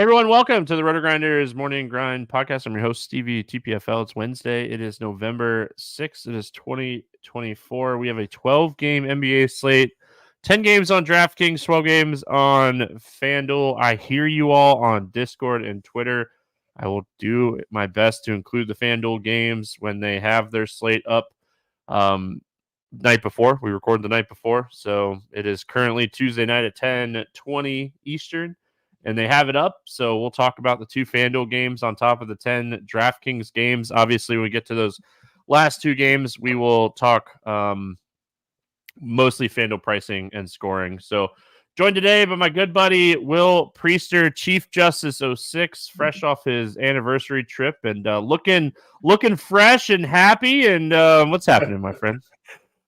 everyone, welcome to the RotoGrinders Morning Grind podcast. I'm your host, Stevietpfl. It's Wednesday. It is November 6th. It is 2024. We have a 12-game NBA slate, 10 games on DraftKings, 12 games on FanDuel. I hear you all on Discord and Twitter. I will do my best to include the FanDuel games when they have their slate up night before. We recorded the night before, so it is currently Tuesday night at 10:20 Eastern. And they have it up, so we'll talk about the 2 FanDuel games on top of the 10 DraftKings games. Obviously, when we get to those last 2 games, we will talk mostly FanDuel pricing and scoring. So joined today by my good buddy, Will Priester, ChiefJustice06, fresh off his anniversary trip and looking fresh and happy. And what's happening, my friend?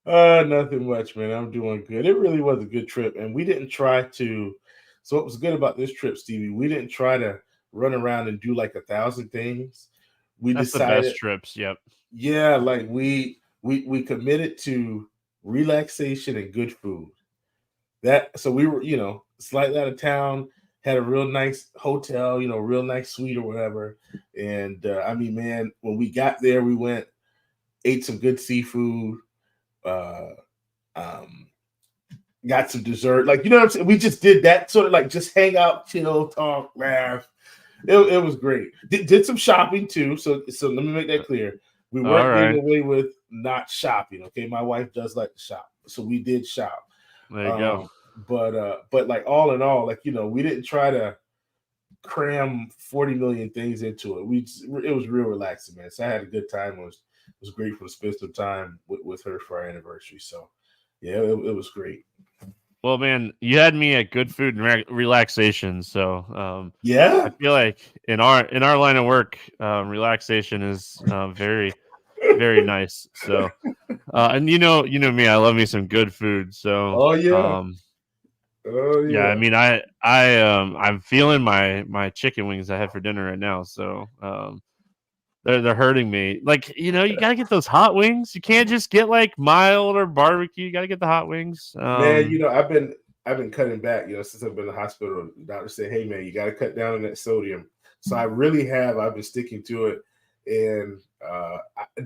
Nothing much, man. I'm doing good. It really was a good trip, and we didn't try to... So what was good about this trip, Stevie, we didn't try to run around and do like 1,000 things. That's decided, the best trips, yep. Yeah, like we committed to relaxation and good food. So we were, slightly out of town, had a real nice hotel, real nice suite or whatever. And man, when we got there, we went, ate some good seafood, got some dessert, like, you know what I'm saying? We just did that sort of like just hang out, chill, talk, laugh. It was great. Did some shopping too. So let me make that clear. We weren't getting away with not shopping. Okay, my wife does like to shop, so we did shop. There you go. But like all in all, like, we didn't try to cram 40 million things into it. It was real relaxing, man. So I had a good time. It was great to spend some time with her for our anniversary. So yeah, it was great. Well, man, you had me at good food and relaxation. So, yeah, I feel like in our line of work, relaxation is very, very nice. So, and you know me, I love me some good food. So, yeah. I mean, I'm feeling my chicken wings I had for dinner right now. So, they're hurting me. Like, you got to get those hot wings. You can't just get like mild or barbecue. You got to get the hot wings. Man, I've been cutting back, since I've been in the hospital. The doctor said, hey, man, you got to cut down on that sodium. So I really have. I've been sticking to it. And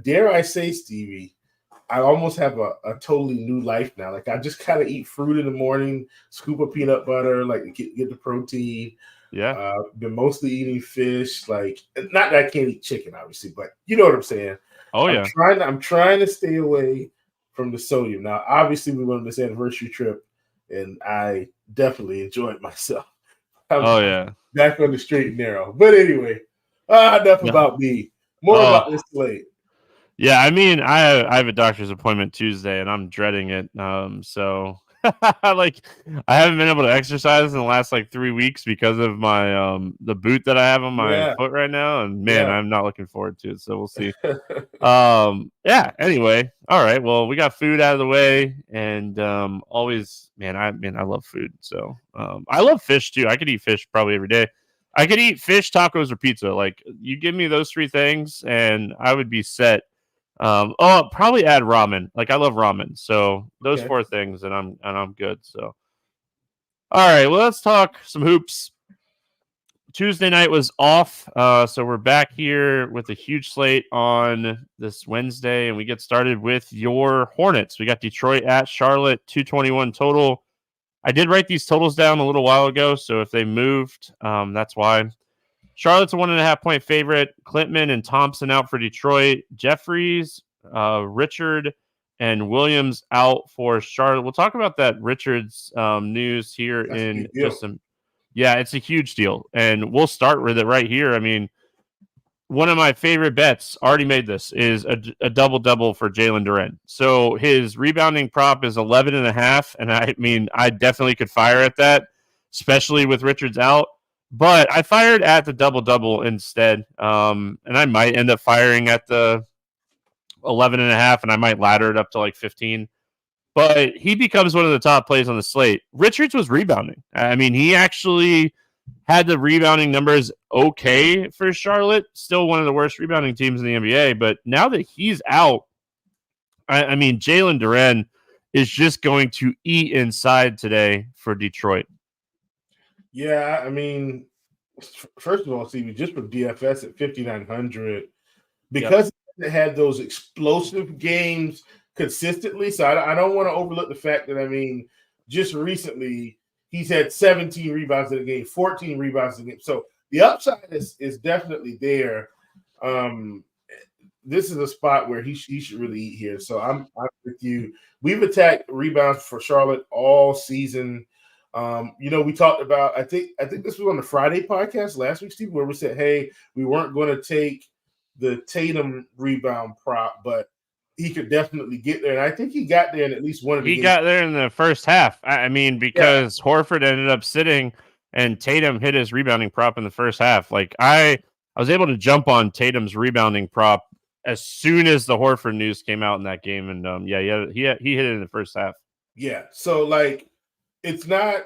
dare I say, Stevie, I almost have a totally new life now. Like, I just kind of eat fruit in the morning, scoop of peanut butter, like get the protein. Yeah. Been mostly eating fish. Like, not that I can't eat chicken, obviously, but you know what I'm saying. Oh yeah. I'm trying to stay away from the sodium. Now, obviously, we went on this anniversary trip, and I definitely enjoyed myself. Yeah. Back on the straight and narrow. But anyway, enough about me. More about this slate. Yeah, I mean, I have a doctor's appointment Tuesday, and I'm dreading it. So like, I haven't been able to exercise in the last like 3 weeks because of my the boot that I have on my foot right now, and man, I'm not looking forward to it. So we'll see. Anyway, all right. Well, we got food out of the way, and always, I love food. So I love fish too. I could eat fish probably every day. I could eat fish, tacos, or pizza. Like, you give me those 3 things, and I would be set. I'll probably add ramen. Like, I love ramen. So those 4 things, and I'm good. So, all right. Well, let's talk some hoops. Tuesday night was off, so we're back here with a huge slate on this Wednesday, and we get started with your Hornets. We got Detroit at Charlotte, 221 total. I did write these totals down a little while ago, so if they moved, that's why. Charlotte's a 1.5-point favorite. Klintman and Thompson out for Detroit. Jeffries, Richard, and Williams out for Charlotte. We'll talk about that Richards news here in just some. Yeah, it's a huge deal, and we'll start with it right here. I mean, one of my favorite bets, already made this, is a double-double for Jalen Duren. So his rebounding prop is 11.5, and I mean, I definitely could fire at that, especially with Richards out. But I fired at the double-double instead, and I might end up firing at the 11.5, and I might ladder it up to like 15. But he becomes one of the top plays on the slate. Richards was rebounding. I mean, he actually had the rebounding numbers okay for Charlotte. Still one of the worst rebounding teams in the NBA. But now that he's out, I mean, Jalen Duren is just going to eat inside today for Detroit. Yeah, I mean, first of all, Stevie, just for DFS at 5,900, because it had those explosive games consistently. So I don't want to overlook the fact that, I mean, just recently he's had 17 rebounds in a game, 14 rebounds in a game. So the upside is definitely there. This is a spot where he should really eat here. So I'm with you. We've attacked rebounds for Charlotte all season. We talked about, I think this was on the Friday podcast last week, Steve, where we said, hey, we weren't going to take the Tatum rebound prop, but he could definitely get there. And I think he got there in at least one of the games. He got there in the first half. I mean, because Horford ended up sitting and Tatum hit his rebounding prop in the first half. Like I was able to jump on Tatum's rebounding prop as soon as the Horford news came out in that game. And he hit it in the first half. Yeah. So like, it's not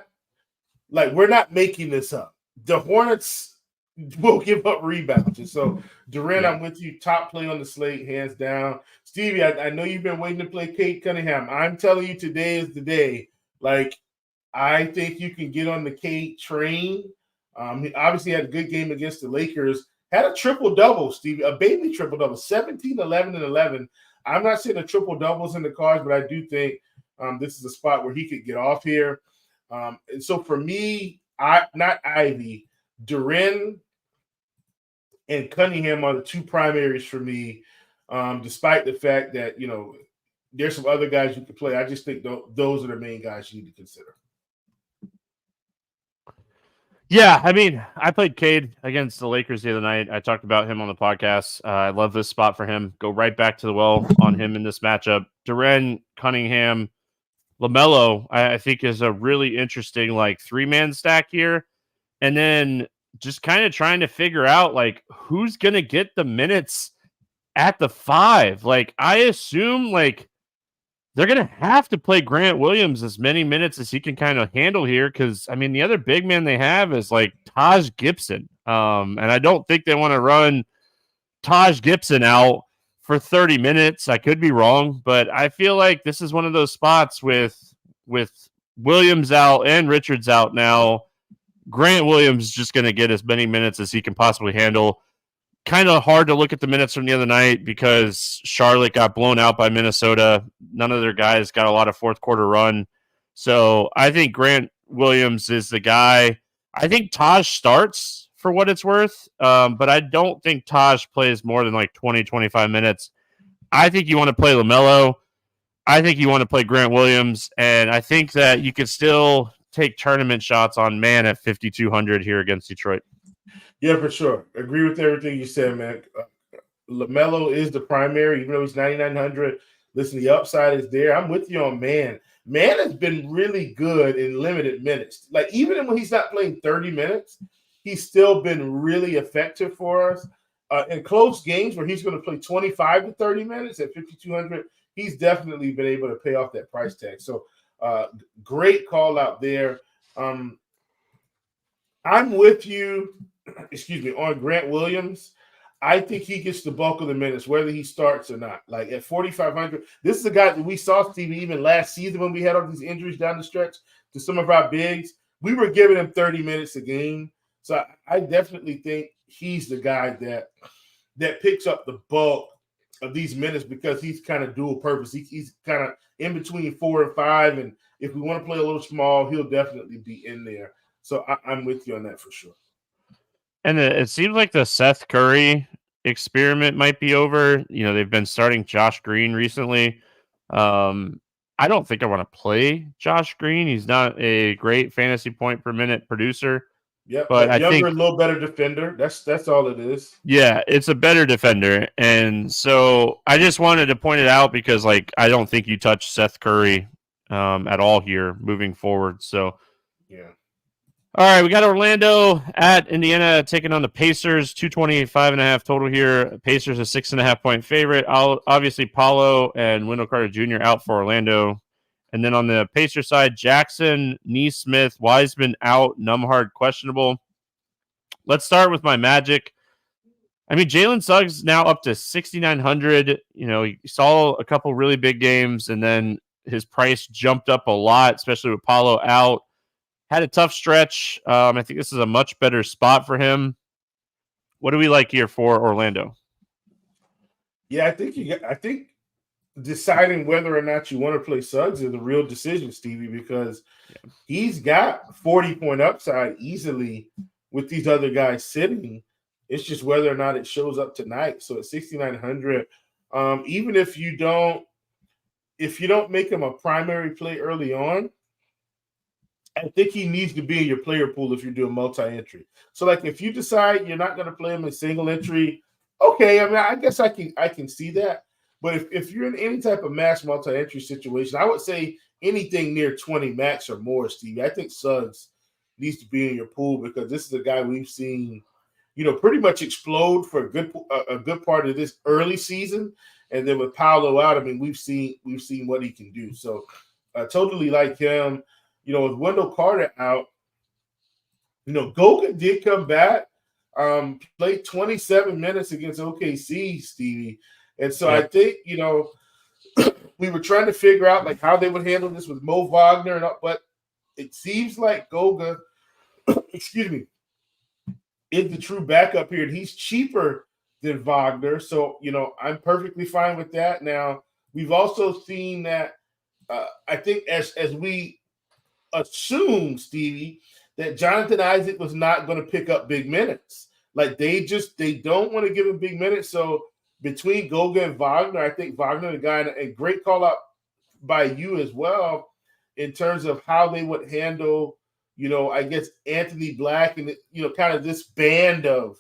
like we're not making this up. The Hornets will give up rebounds. And so, Durant, I'm with you. Top play on the slate, hands down. Stevie, I know you've been waiting to play Kate Cunningham. I'm telling you, today is the day. Like, I think you can get on the Kate train. He obviously had a good game against the Lakers. Had a triple-double, Stevie, a baby triple-double, 17, 11, and 11. I'm not saying a triple-double's in the cards, but I do think this is a spot where he could get off here. And so for me, not Ivy, Duren and Cunningham are the two primaries for me, despite the fact that, there's some other guys you could play. I just think those are the main guys you need to consider. Yeah, I mean, I played Cade against the Lakers the other night. I talked about him on the podcast. I love this spot for him. Go right back to the well on him in this matchup. Duren, Cunningham, LaMelo, I think is a really interesting three-man stack here. And then just kind of trying to figure out who's going to get the minutes at the 5. I assume they're going to have to play Grant Williams as many minutes as he can kind of handle here. Cause I mean, the other big man they have is Taj Gibson. And I don't think they want to run Taj Gibson out for 30 minutes. I could be wrong, but I feel like this is one of those spots with Williams out and Richards out now. Grant Williams is just going to get as many minutes as he can possibly handle. Kind of hard to look at the minutes from the other night because Charlotte got blown out by Minnesota. None of their guys got a lot of fourth quarter run. So I think Grant Williams is the guy. I think Taj starts for what it's worth, but I don't think Taj plays more than 20, 25 minutes. I think you want to play LaMelo. I think you want to play Grant Williams, and I think that you could still take tournament shots on man at 5,200 here against Detroit. Yeah, for sure. Agree with everything you said, man. LaMelo is the primary, even though he's 9,900. Listen, the upside is there. I'm with you on Man. Man has been really good in limited minutes. Even when he's not playing 30 minutes, he's still been really effective for us. In close games where he's going to play 25 to 30 minutes at 5,200, he's definitely been able to pay off that price tag. So great call out there. I'm with you, on Grant Williams. I think he gets the bulk of the minutes, whether he starts or not. At 4,500, this is a guy that we saw, Stevie, even last season when we had all these injuries down the stretch to some of our bigs. We were giving him 30 minutes a game. So I definitely think he's the guy that picks up the bulk of these minutes because he's kind of dual purpose. He's kind of in between 4 and 5, and if we want to play a little small, he'll definitely be in there. So I'm with you on that for sure. And it seems like the Seth Curry experiment might be over. They've been starting Josh Green recently. I don't think I want to play Josh Green. He's not a great fantasy point per minute producer. Yeah, but I think a little better defender. That's all it is. Yeah, it's a better defender. And so I just wanted to point it out because I don't think you touch Seth Curry at all here moving forward. So yeah. All right, we got Orlando at Indiana taking on the Pacers. 225.5 total here. Pacers a 6.5 point favorite. Obviously, Paulo and Wendell Carter Jr. out for Orlando. And then on the Pacer side, Jackson, Neesmith, Wiseman out, Nembhard questionable. Let's start with my Magic. I mean, Jalen Suggs now up to 6,900. He saw a couple really big games, and then his price jumped up a lot, especially with Paulo out. Had a tough stretch. I think this is a much better spot for him. What do we like here for Orlando? Yeah, I think deciding whether or not you want to play Suggs is a real decision, Stevie, because he's got 40-point upside easily with these other guys sitting. It's just whether or not it shows up tonight. So at 6,900, even if you don't make him a primary play early on, I think he needs to be in your player pool if you're doing multi-entry. So, like, if you decide you're not going to play him in single entry, okay, I mean, I guess I can see that. But if you're in any type of max multi-entry situation, I would say anything near 20 max or more, Steve. I think Suggs needs to be in your pool because this is a guy we've seen, pretty much explode for a good part of this early season. And then with Paolo out, I mean, we've seen what he can do. So totally like him. With Wendell Carter out, Goga did come back, played 27 minutes against OKC, Stevie. And so I think, we were trying to figure out like how they would handle this with Mo Wagner, but it seems like Goga, excuse me, is the true backup here. And he's cheaper than Wagner. So, I'm perfectly fine with that. Now, we've also seen that I think as we assume, Stevie, that Jonathan Isaac was not going to pick up big minutes. Like they don't want to give him big minutes. So between Goga and Wagner, I think Wagner, the guy, and a great call out by you as well in terms of how they would handle, I guess Anthony Black and kind of this band of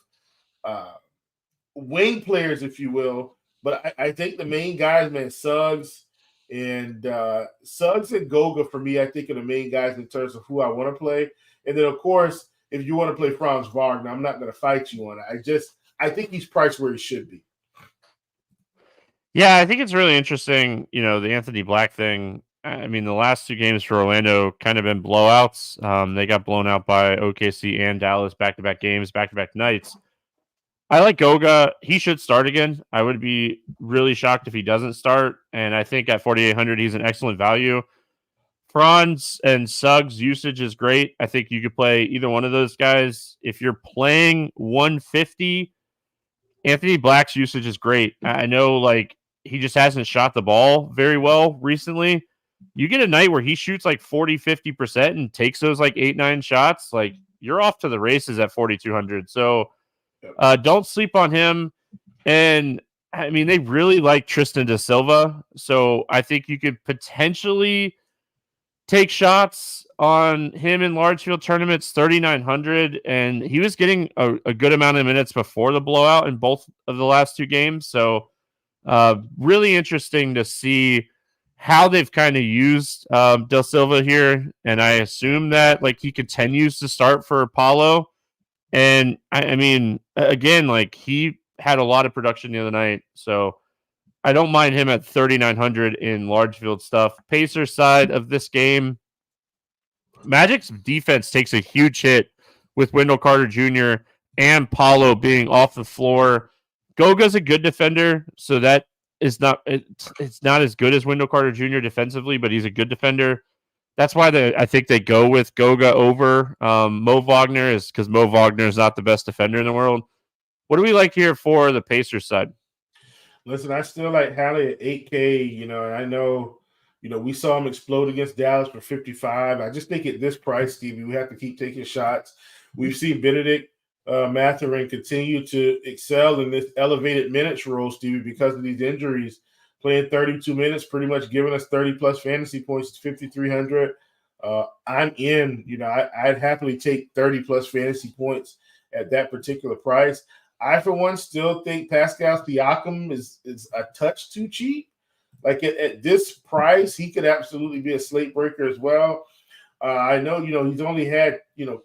wing players, if you will. But I think the main guys, man, Suggs and Goga for me, I think are the main guys in terms of who I want to play. And then of course, if you want to play Franz Wagner, I'm not going to fight you on it. I think he's priced where he should be. Yeah, I think it's really interesting, the Anthony Black thing. I mean, the last two games for Orlando kind of been blowouts. They got blown out by OKC and Dallas back-to-back games, back-to-back nights. I like Goga. He should start again. I would be really shocked if he doesn't start. And I think at 4,800, he's an excellent value. Franz and Suggs usage is great. I think you could play either one of those guys. If you're playing 150, Anthony Black's usage is great. I know, like, he just hasn't shot the ball very well recently. You get a night where he shoots like 40, 50% and takes those like 8-9 shots, like you're off to the races at 4,200. So don't sleep on him. And I mean, they really like Tristan da Silva. So I think you could potentially take shots on him in large field tournaments, 3,900. And he was getting a good amount of minutes before the blowout in both of the last two games. So really interesting to see how they've kind of used Da Silva here. And I assume that like he continues to start for Paulo. And I mean, again, like he had a lot of production the other night. So I don't mind him at 3,900 in large field stuff. Pacers side of this game, Magic's defense takes a huge hit with Wendell Carter Jr. and Paulo being off the floor. Goga's a good defender, so that is not it's not as good as Wendell Carter Jr. defensively, but he's a good defender. That's why I think they go with Goga over Mo Wagner, is because Mo Wagner is not the best defender in the world. What do we like here for the Pacers side? Listen, I still like Hallie at 8K, and I know, we saw him explode against Dallas for 55. I just think at this price, Stevie, we have to keep taking shots. We've seen Benedict Mathurin continue to excel in this elevated minutes role, Stevie, because of these injuries. Playing 32 minutes, pretty much giving us 30-plus fantasy points. It's 5,300. I'm in. I'd happily take 30-plus fantasy points at that particular price. I, for one, still think Pascal Siakam is a touch too cheap. Like at this price, he could absolutely be a slate breaker as well. I know, he's only had,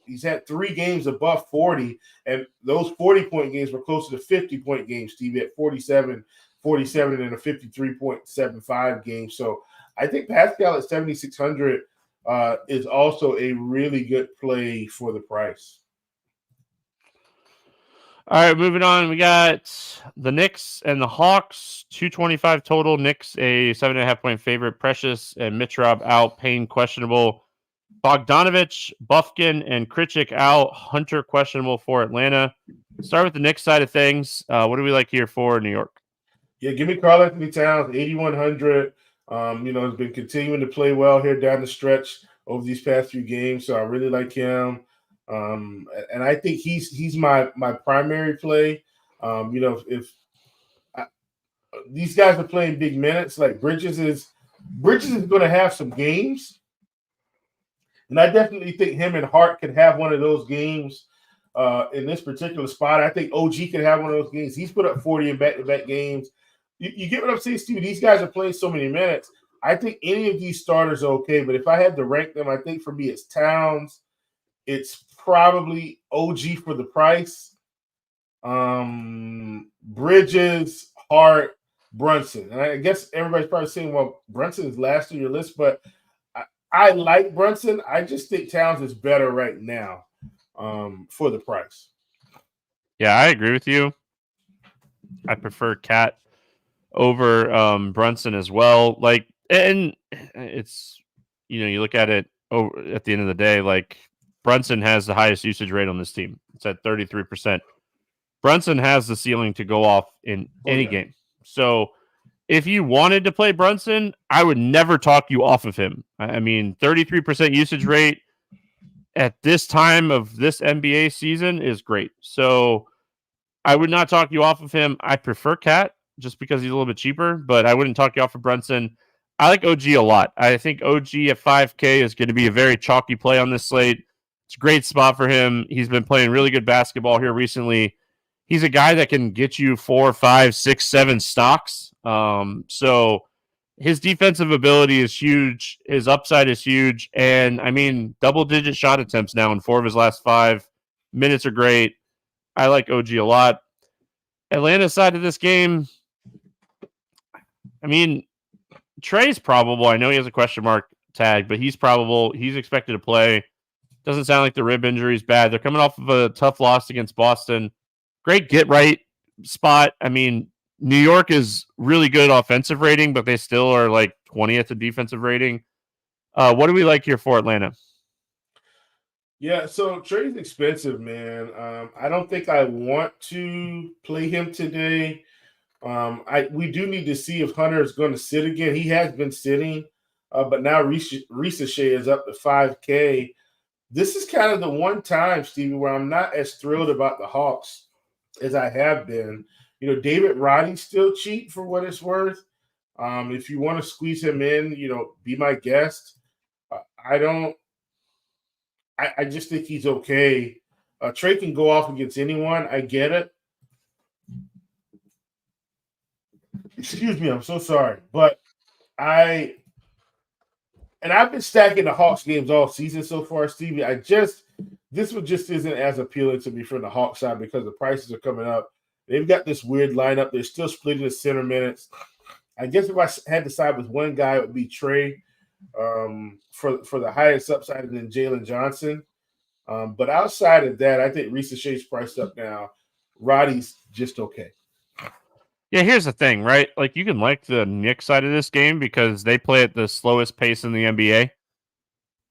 he's had 3 games above 40, and those 40-point games were closer to 50-point games, Steve, at 47 and a 53.75 game. So I think Pascal at 7,600 is also a really good play for the price. All right, moving on. We got the Knicks and the Hawks, 225 total. Knicks a 7.5 point favorite. Precious and Mitrov out. Payne questionable. Bogdanovich, Bufkin, and Krejcik out. Hunter questionable for Atlanta. Start with the Knicks side of things. What do we like here for New York? Yeah, give me Karl-Anthony Towns, 8,100. Has been continuing to play well here down the stretch over these past few games, so I really like him. And I think he's my primary play. If these guys are playing big minutes, like Bridges is going to have some games, and I definitely think him and Hart could have one of those games in this particular spot. I think OG could have one of those games. He's put up 40 in back-to-back games. You get what I'm saying, Steve? These guys are playing so many minutes. I think any of these starters are okay, but if I had to rank them, I think for me it's Towns. It's probably OG for the price. Bridges, Hart, Brunson. And I guess everybody's probably saying, well, Brunson is last on your list, but I like Brunson. I just think Towns is better right now for the price. Yeah, I agree with you. I prefer Cat over Brunson as well. Like, and it's, you look at it at the end of the day, like Brunson has the highest usage rate on this team. It's at 33%. Brunson has the ceiling to go off in any game. So if you wanted to play Brunson, I would never talk you off of him. I mean, 33% usage rate at this time of this NBA season is great. So I would not talk you off of him. I prefer Cat just because he's a little bit cheaper, but I wouldn't talk you off of Brunson. I like OG a lot. I think OG at 5K is going to be a very chalky play on this slate. It's a great spot for him. He's been playing really good basketball here recently. He's a guy that can get you 4, 5, 6, 7 stocks. So his defensive ability is huge. His upside is huge. And, I mean, double-digit shot attempts now in 4 of his last 5. Minutes are great. I like OG a lot. Atlanta side of this game, I mean, Trey's probable. I know he has a question mark tag, but he's probable. He's expected to play. Doesn't sound like the rib injury is bad. They're coming off of a tough loss against Boston. Great get-right spot. I mean, New York is really good offensive rating, but they still are like 20th in defensive rating. What do we like here for Atlanta? Yeah, so Trey's expensive, man. I don't think I want to play him today. We do need to see if Hunter is going to sit again. He has been sitting, but now Ricochet is up to 5K. This is kind of the one time, Stevie, where I'm not as thrilled about the Hawks as I have been. David Roddy's still cheap for what it's worth. If you want to squeeze him in, be my guest. I just think he's okay. Trey can go off against anyone. I get it. Excuse me, I'm so sorry. But I've been stacking the Hawks games all season so far, Stevie. This one just isn't as appealing to me from the Hawks side because the prices are coming up. They've got this weird lineup. They're still splitting the center minutes. I guess if I had to side with one guy, it would be Trey for the highest upside than Jalen Johnson. But outside of that, I think Ricochet's priced up now. Roddy's just okay. Yeah, here's the thing, right? Like, you can like the Knicks side of this game because they play at the slowest pace in the NBA.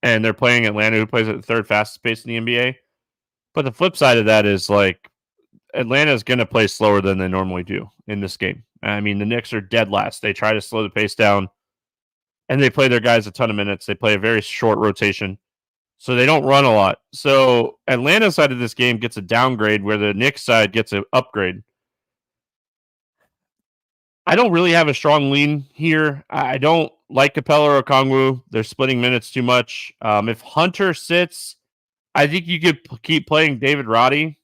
And they're playing Atlanta, who plays at the third fastest pace in the NBA. But the flip side of that is, like, Atlanta is going to play slower than they normally do in this game. I mean, the Knicks are dead last. They try to slow the pace down, and they play their guys a ton of minutes. They play a very short rotation, so they don't run a lot. So Atlanta's side of this game gets a downgrade where the Knicks side gets an upgrade. I don't really have a strong lean here. I don't like Capella or Okongwu. They're splitting minutes too much. If Hunter sits, I think you could keep playing David Roddy.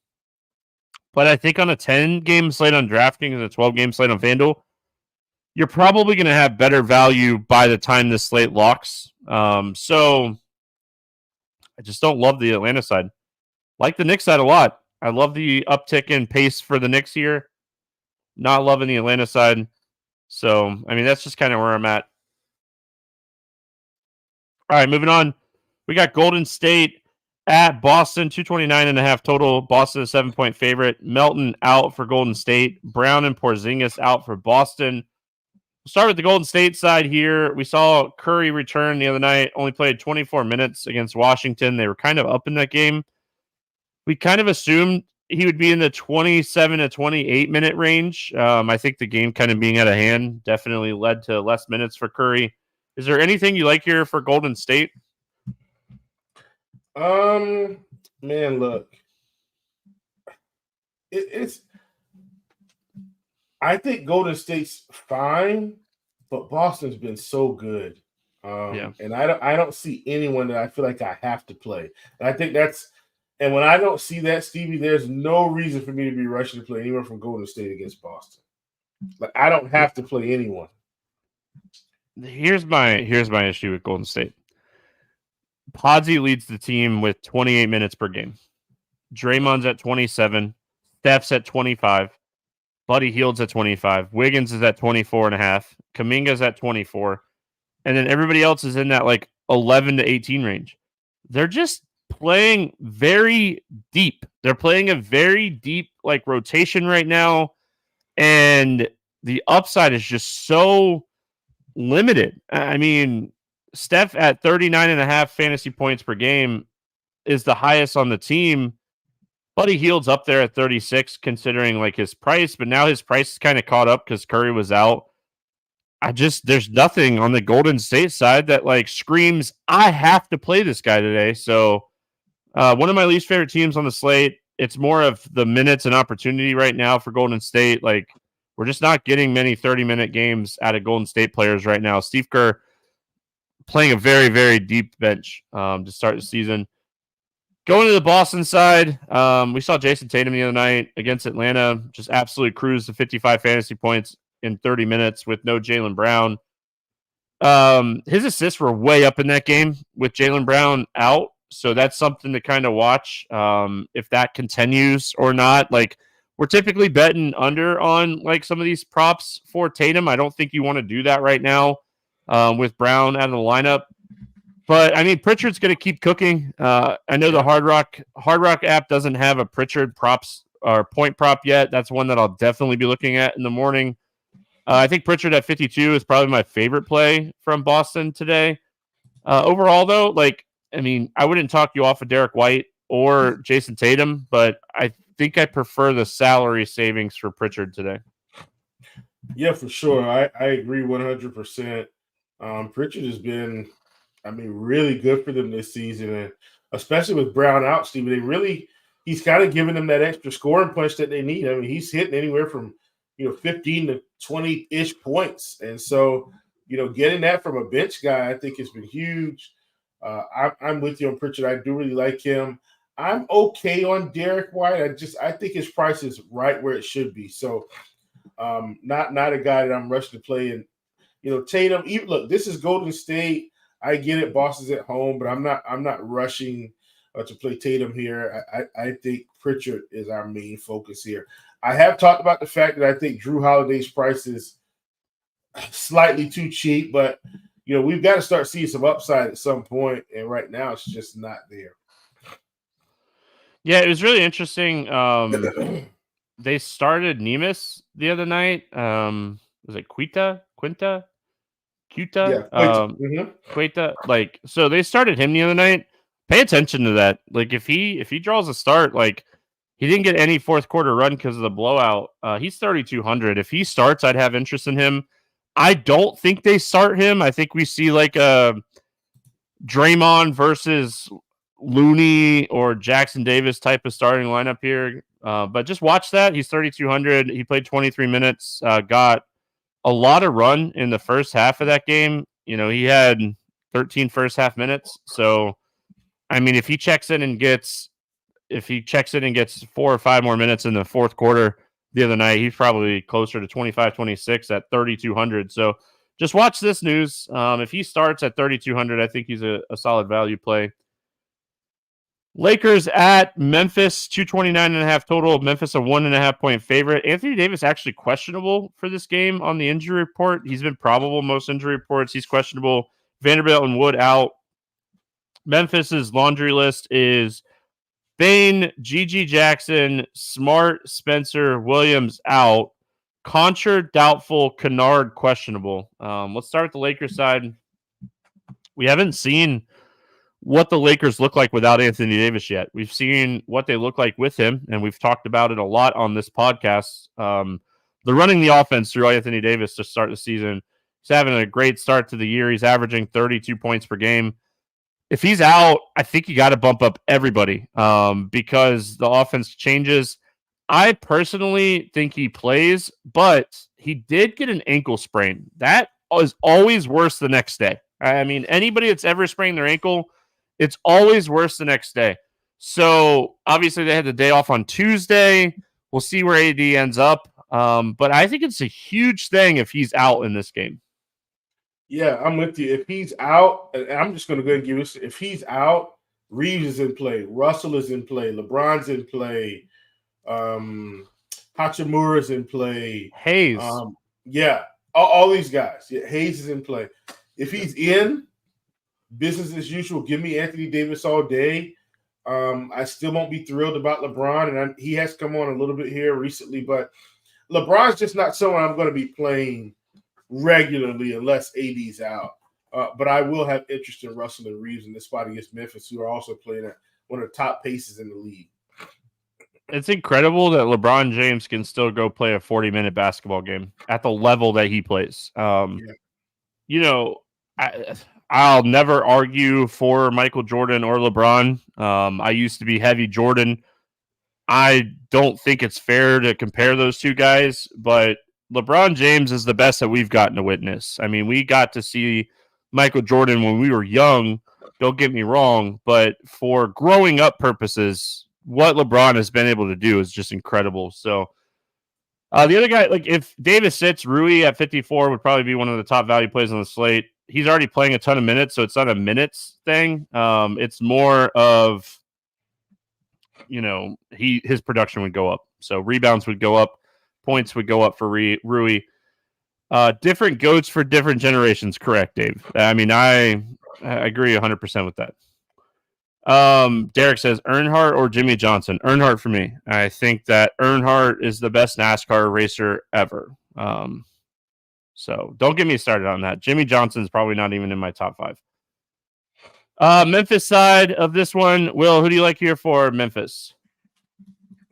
But I think on a 10-game slate on DraftKings and a 12-game slate on FanDuel, you're probably going to have better value by the time the slate locks. So I just don't love the Atlanta side. Like the Knicks side a lot. I love the uptick in pace for the Knicks here. Not loving the Atlanta side. So, I mean, that's just kind of where I'm at. All right, moving on. We got Golden State at Boston, 229.5 total. Boston a 7-point favorite. Melton out for Golden State. Brown and Porzingis out for Boston. start with the Golden State side here. We saw Curry return the other night, only played 24 minutes against Washington. They were kind of up in that game. We kind of assumed he would be in the 27 to 28 minute range. I think the game kind of being out of hand definitely led to less minutes for Curry. Is there anything you like here for Golden State? Man, look, it's. I think Golden State's fine, but Boston's been so good, and I don't see anyone that I feel like I have to play. And I think that's. And when I don't see that, Stevie, there's no reason for me to be rushing to play anyone from Golden State against Boston. Like, I don't have to play anyone. Here's my issue with Golden State. Podsy leads the team with 28 minutes per game. Draymond's at 27. Steph's at 25. Buddy Hield's at 25. Wiggins is at 24.5. Kuminga's at 24. And then everybody else is in that like 11 to 18 range. They're just playing very deep. They're playing a very deep like rotation right now, and the upside is just so limited. I mean, Steph at 39.5 fantasy points per game is the highest on the team. Buddy Hield's up there at 36 considering like his price, but now his price is kind of caught up because Curry was out. There's nothing on the Golden State side that like screams, I have to play this guy today. So one of my least favorite teams on the slate. It's more of the minutes and opportunity right now for Golden State. Like, we're just not getting many 30-minute games out of Golden State players right now. Steve Kerr playing a very, very deep bench to start the season. Going to the Boston side, we saw Jason Tatum the other night against Atlanta just absolutely cruise to 55 fantasy points in 30 minutes with no Jaylen Brown. His assists were way up in that game with Jaylen Brown out. So that's something to kind of watch if that continues or not. Like, we're typically betting under on like some of these props for Tatum. I don't think you want to do that right now with Brown out of the lineup. But I mean, Pritchard's going to keep cooking. I know the Hard Rock app doesn't have a Pritchard props or point prop yet. That's one that I'll definitely be looking at in the morning. I think Pritchard at 52 is probably my favorite play from Boston today. Overall, though, like, I mean, I wouldn't talk you off of Derek White or Jason Tatum, but I think I prefer the salary savings for Pritchard today. Yeah, for sure. I agree 100%. Pritchard has been, I mean, really good for them this season, and especially with Brown out, Steve. He's kind of giving them that extra scoring punch that they need. I mean, he's hitting anywhere from 15 to 20-ish points, and so getting that from a bench guy, I think has been huge. I'm with you on Pritchard. I do really like him. I'm okay on Derek White. I think his price is right where it should be. So, not a guy that I'm rushing to play. And Tatum. Look, this is Golden State. I get it. Boston's at home, but I'm not rushing to play Tatum here. I think Pritchard is our main focus here. I have talked about the fact that I think Drew Holiday's price is slightly too cheap, but we've got to start seeing some upside at some point, and right now it's just not there. Yeah, it was really interesting. They started Nemus the other night. Was it Quinta? Yeah, Quinta. Like, so they started him the other night. Pay attention to that. Like, if he draws a start, like, he didn't get any fourth quarter run because of the blowout. He's 3,200. If he starts, I'd have interest in him. I don't think they start him. I think we see like a Draymond versus Looney or Jackson Davis type of starting lineup here. But just watch that. He's 3,200. He played 23 minutes, got a lot of run in the first half of that game. He had 13 first half minutes. So, I mean, if he checks in and gets 4 or 5 more minutes in the fourth quarter the other night, he's probably closer to 25, 26 at 3,200. So just watch this news. If he starts at 3,200, I think he's a solid value play. Lakers at Memphis, 229.5 total. Memphis a 1.5 point favorite. Anthony Davis actually questionable for this game on the injury report. He's been probable most injury reports. He's questionable. Vanderbilt and Wood out. Memphis's laundry list is Bane, Gigi Jackson, Smart, Spencer, Williams out. Concher, doubtful. Kennard, questionable. Let's start with the Lakers side. We haven't seen what the Lakers look like without Anthony Davis yet. We've seen what they look like with him, and we've talked about it a lot on this podcast. They're running the offense through Anthony Davis to start the season. He's having a great start to the year. He's averaging 32 points per game. If he's out, I think you got to bump up everybody because the offense changes. I personally think he plays, but he did get an ankle sprain. That is always worse the next day. I mean, anybody that's ever sprained their ankle, it's always worse the next day. So obviously they had the day off on Tuesday. We'll see where AD ends up. But I think it's a huge thing if he's out in this game. Yeah, I'm with you. If he's out, and I'm just going to go ahead and give this. If he's out, Reeves is in play. Russell is in play. LeBron's in play. Hachimura's in play. Hayes. Yeah, all these guys. Yeah, Hayes is in play. If he's in, business as usual. Give me Anthony Davis all day. I still won't be thrilled about LeBron, and he has come on a little bit here recently, but LeBron's just not someone I'm going to be playing regularly unless AD's out. But I will have interest in Russell and Reeves in this spot against Memphis, who are also playing at one of the top paces in the league. It's incredible that LeBron James can still go play a 40-minute basketball game at the level that he plays. You know, I'll never argue for Michael Jordan or LeBron. I used to be heavy Jordan. I don't think it's fair to compare those two guys, but LeBron James is the best that we've gotten to witness. I mean, we got to see Michael Jordan when we were young, don't get me wrong, but for growing up purposes, what LeBron has been able to do is just incredible. So the other guy, like if Davis sits, Rui at 54 would probably be one of the top value plays on the slate. He's already playing a ton of minutes, so it's not a minutes thing. It's more of, you know, his production would go up. So rebounds would go up, points would go up for Rui. Different goats for different generations, correct, Dave? I mean, I agree 100% with that. Derek says Earnhardt or Jimmy Johnson. Earnhardt for me. I think that Earnhardt is the best NASCAR racer ever. So don't get me started on that. Jimmy Johnson's probably not even in my top 5. Memphis side of this one. Will, who do you like here for Memphis?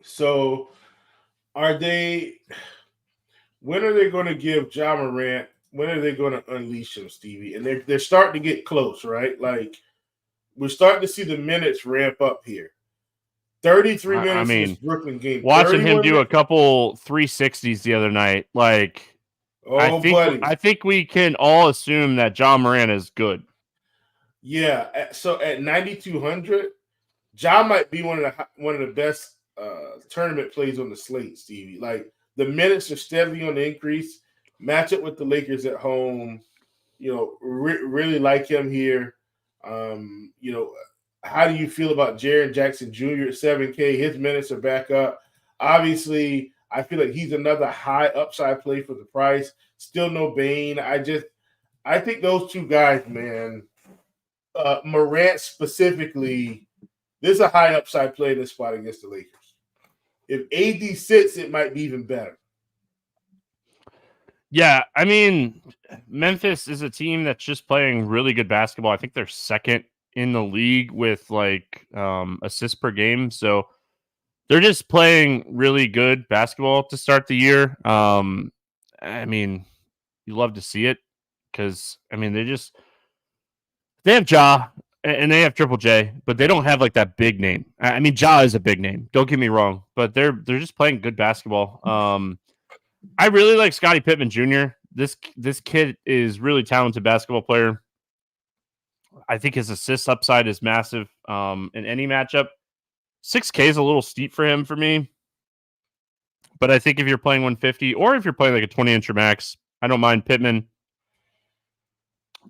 So when are they going to give Ja Morant, when are they going to unleash him, Stevie? And they're starting to get close, right? Like, we're starting to see the minutes ramp up here. 33 minutes in this Brooklyn game. Watching him do a couple 360s the other night, like, I think we can all assume that Ja Morant is good. Yeah, so at 9,200, Ja might be one of the best tournament plays on the slate, Stevie. Like, the minutes are steadily on the increase. Match up with the Lakers at home. You know, really like him here. You know, how do you feel about Jaren Jackson Jr. at 7K? His minutes are back up. Obviously, I feel like he's another high upside play for the price. Still no Bane. I think those two guys, man, Morant specifically, there's a high upside play in this spot against the Lakers. If AD sits, it might be even better. Yeah, I mean, Memphis is a team that's just playing really good basketball. I think they're second in the league with like assists per game. So they're just playing really good basketball to start the year. I mean, you love to see it because, I mean, they have Ja and they have Triple J, but they don't have like that big name. I mean, Ja is a big name. Don't get me wrong, but they're just playing good basketball. I really like Scottie Pippen Jr. This kid is really talented basketball player. I think his assist upside is massive in any matchup. 6K is a little steep for him for me. But I think if you're playing 150 or if you're playing like a 20-inch max, I don't mind Pittman.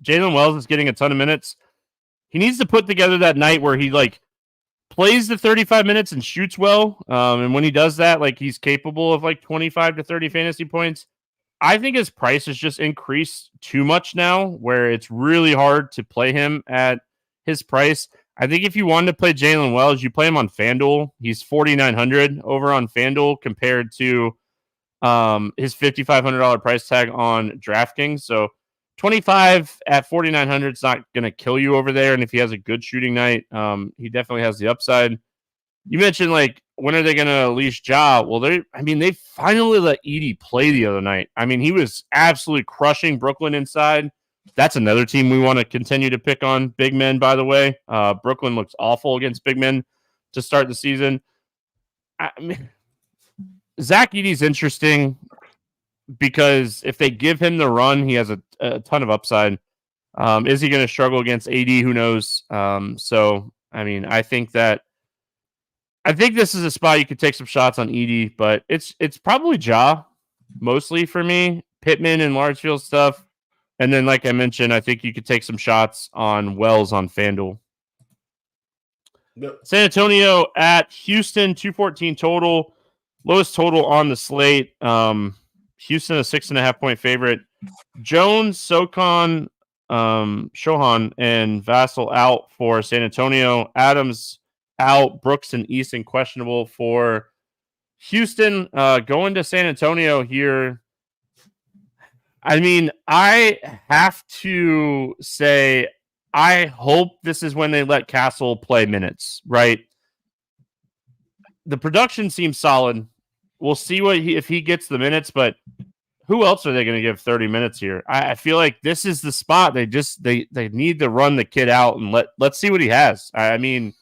Jalen Wells is getting a ton of minutes. He needs to put together that night where he like plays the 35 minutes and shoots well. And when he does that, like he's capable of like 25 to 30 fantasy points. I think his price has just increased too much now where it's really hard to play him at his price. I think if you wanted to play Jalen Wells, you play him on FanDuel. He's 4,900 over on FanDuel compared to his $5,500 price tag on DraftKings. So 25 at 4,900 is not going to kill you over there. And if he has a good shooting night, he definitely has the upside. You mentioned, like, when are they going to unleash Ja? Well, they finally let Edey play the other night. I mean, he was absolutely crushing Brooklyn inside. That's another team we want to continue to pick on, big men, by the way. Brooklyn looks awful against big men to start the season. I mean, Zach Edey's interesting because if they give him the run, he has a ton of upside. Is he going to struggle against AD? Who knows? So, I mean, I think this is a spot you could take some shots on Edey, but it's probably Ja mostly for me. Pittman and large field stuff. And then, like I mentioned, I think you could take some shots on Wells on FanDuel. Yep. San Antonio at Houston, 214 total. Lowest total on the slate. Houston, a 6.5-point favorite. Jones, Shohan, and Vassell out for San Antonio. Adams out. Brooks and Easton questionable for Houston. Going to San Antonio here. I mean, I have to say, I hope this is when they let Castle play minutes, right? The production seems solid. We'll see if he gets the minutes, but who else are they going to give 30 minutes here? I feel like this is the spot. They need to run the kid out and let's see what he has. I mean,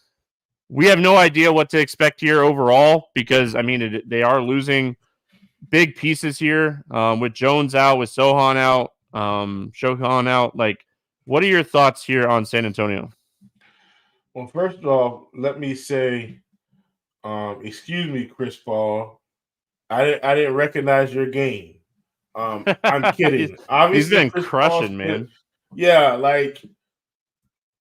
we have no idea what to expect here overall because, I mean, they are losing big pieces here with Jones out, with Shohan out. Like, what are your thoughts here on San Antonio? Well, first of all, let me say, excuse me, Chris Paul. I didn't recognize your game. I'm kidding. Obviously, he's been Chris crushing, Paul's man. Yeah, like,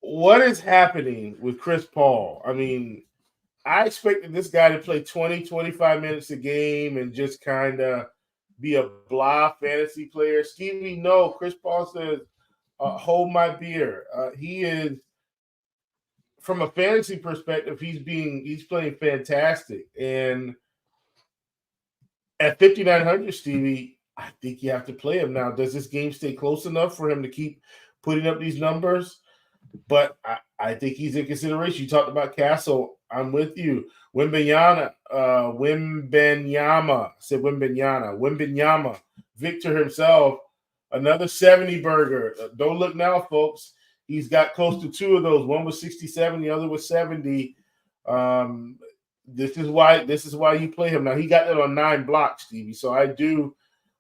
what is happening with Chris Paul? I mean, I expected this guy to play 20, 25 minutes a game and just kind of be a blah fantasy player. Stevie, no. Chris Paul says, hold my beer. He is, from a fantasy perspective, he's playing fantastic. And at 5,900, Stevie, I think you have to play him now. Does this game stay close enough for him to keep putting up these numbers? But I think he's in consideration. You talked about Castle. I'm with you. Wembanyama, Victor himself, another 70 burger. Don't look now, folks. He's got close to two of those. One was 67, the other was 70. This is why you play him. Now, he got that on 9 blocks, Stevie. So I do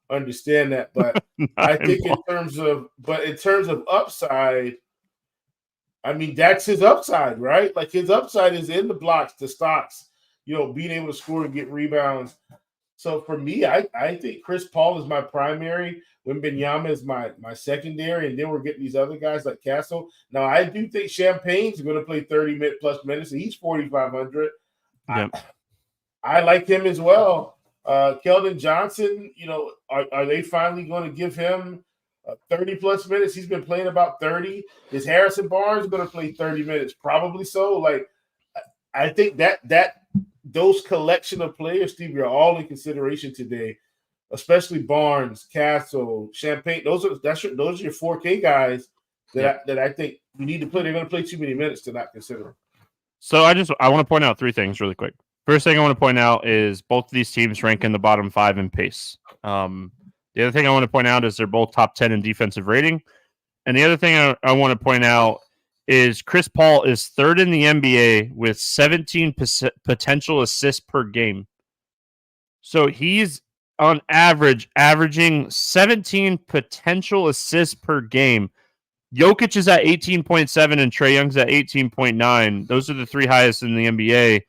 understand that. But I think in terms of upside, I mean, that's his upside, right? Like, his upside is in the blocks, the stocks, being able to score and get rebounds. So for me, I think Chris Paul is my primary. Wembanyama is my secondary, and then we're getting these other guys like Castle. Now, I do think Champagne's going to play 30-plus minutes, and he's 4,500. Yep. I like him as well. Keldon Johnson, are they finally going to give him 30-plus minutes? He's been playing about 30. Is Harrison Barnes going to play 30 minutes? Probably so. Like, I think that those collection of players, Steve, are all in consideration today, especially Barnes, Castle, Champagne. Those are your 4K guys that I think you need to play. They're going to play too many minutes to not consider them. So I want to point out 3 things really quick. First thing I want to point out is both of these teams rank in the bottom 5 in pace. The other thing I want to point out is they're both top 10 in defensive rating. And the other thing I want to point out is Chris Paul is 3rd in the NBA with 17 potential assists per game. So he's on averaging 17 potential assists per game. Jokic is at 18.7 and Trae Young's at 18.9. Those are the 3 highest in the NBA.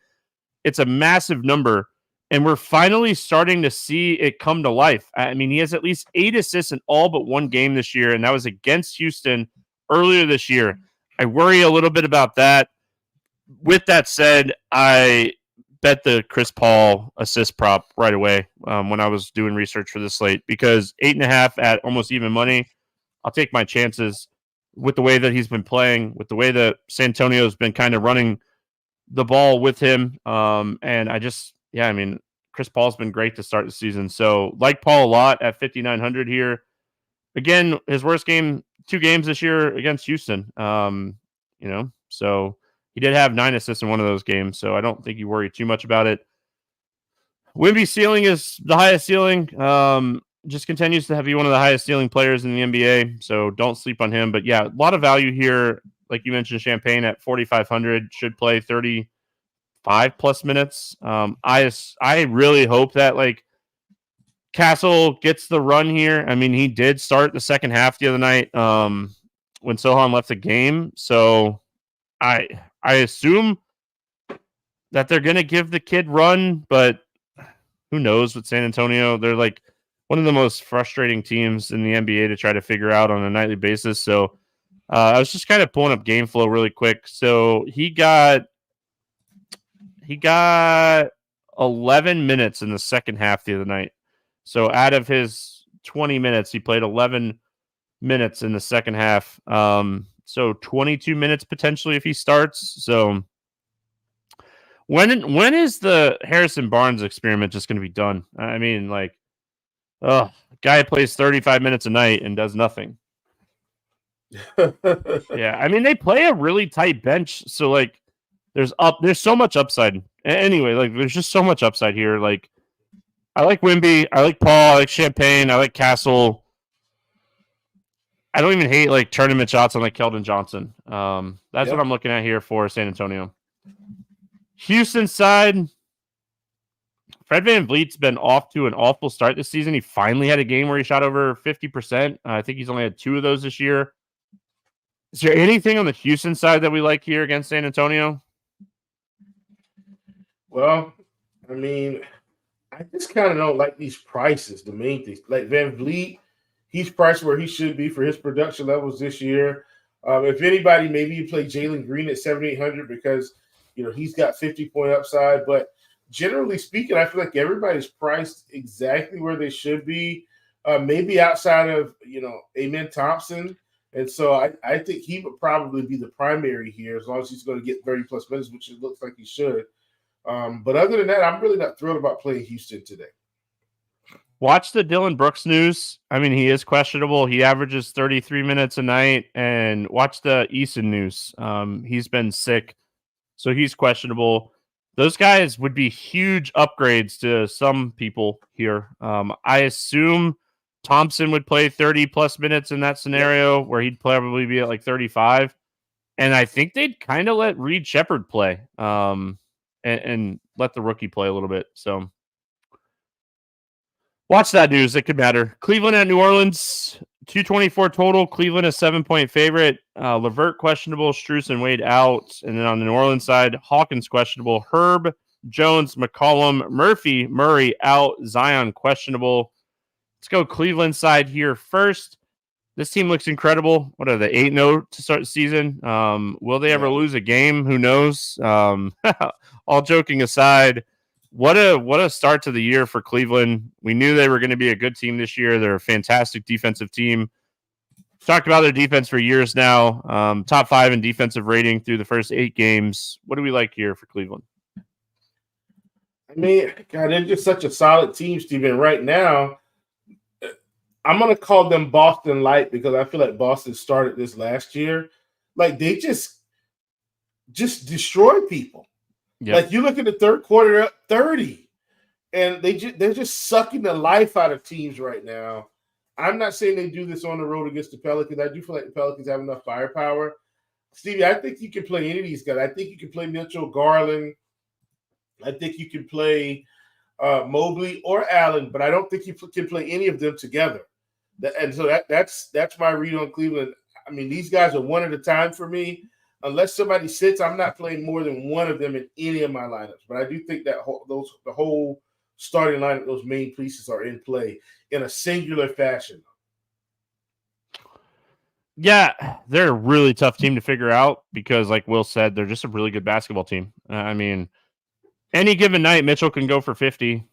It's a massive number. And we're finally starting to see it come to life. I mean, he has at least 8 assists in all but 1 game this year, and that was against Houston earlier this year. I worry a little bit about that. With that said, I bet the Chris Paul assist prop right away when I was doing research for this slate because 8.5 at almost even money. I'll take my chances with the way that he's been playing, with the way that San Antonio's been kind of running the ball with him. And I mean, Chris Paul's been great to start the season. So like Paul a lot at 5,900 here. Again, his worst game, 2 games this year against Houston. So he did have 9 assists in one of those games. So I don't think you worry too much about it. Wemby's ceiling is the highest ceiling. Just continues to be one of the highest ceiling players in the NBA. So don't sleep on him. But yeah, a lot of value here. Like you mentioned, Champagne at 4,500 should play 35 plus minutes. I really hope that like Castle gets the run here. I mean, he did start the second half the other night when Sohan left the game. So I assume that they're going to give the kid run, but who knows with San Antonio? They're like one of the most frustrating teams in the NBA to try to figure out on a nightly basis. So I was just kind of pulling up game flow really quick. So he got 11 minutes in the second half the other night. So out of his 20 minutes, he played 11 minutes in the second half. So 22 minutes potentially if he starts. So when is the Harrison Barnes experiment just going to be done? I mean, like, guy plays 35 minutes a night and does nothing. Yeah, I mean, they play a really tight bench. So, like, there's so much upside. Anyway, like, there's just so much upside here. Like, I like Wemby. I like Paul. I like Champagne. I like Castle. I don't even hate, like, tournament shots on, like, Keldon Johnson. That's what I'm looking at here for San Antonio. Houston side, Fred VanVleet's been off to an awful start this season. He finally had a game where he shot over 50%. I think he's only had 2 of those this year. Is there anything on the Houston side that we like here against San Antonio? Well, I mean, I just kind of don't like these prices, the main things. Like VanVleet, he's priced where he should be for his production levels this year. If anybody, maybe you play Jalen Green at 7,800 because, you know, he's got 50-point upside. But generally speaking, I feel like everybody's priced exactly where they should be, maybe outside of, you know, Amen Thompson. And so I think he would probably be the primary here as long as he's going to get 30-plus minutes, which it looks like he should. But other than that, I'm really not thrilled about playing Houston today. Watch the Dylan Brooks news. I mean, he is questionable. He averages 33 minutes a night. And watch the Eason news. He's been sick, so he's questionable. Those guys would be huge upgrades to some people here. I assume Thompson would play 30-plus minutes in that scenario where he'd probably be at like 35. And I think they'd kind of let Reed Shepherd play and let the rookie play a little bit. So watch that news. It could matter. Cleveland at New Orleans, 224 total. Cleveland a 7-point favorite. LeVert questionable. Strus and Wade out. And then on the New Orleans side, Hawkins questionable. Herb, Jones, McCollum, Murray out. Zion questionable. Let's go Cleveland side here first. This team looks incredible. What are they, 8-0 to start the season? Will they ever lose a game? Who knows? All joking aside, what a start to the year for Cleveland. We knew they were going to be a good team this year. They're a fantastic defensive team. Talked about their defense for years now. Top 5 in defensive rating through the first 8 games. What do we like here for Cleveland? I mean, God, they're just such a solid team, Steven. Right now, I'm going to call them Boston Light because I feel like Boston started this last year. Like, they just destroy people. Yep. Like, you look at the third quarter, they're up 30, and they're just sucking the life out of teams right now. I'm not saying they do this on the road against the Pelicans. I do feel like the Pelicans have enough firepower. Stevie, I think you can play any of these guys. I think you can play Mitchell, Garland. I think you can play Mobley or Allen, but I don't think you can play any of them together. And so that's my read on Cleveland. I mean, these guys are one at a time for me. Unless somebody sits, I'm not playing more than one of them in any of my lineups. But I do think that the whole starting lineup, those main pieces are in play in a singular fashion. Yeah, they're a really tough team to figure out because, like Will said, they're just a really good basketball team. I mean, any given night, Mitchell can go for 50.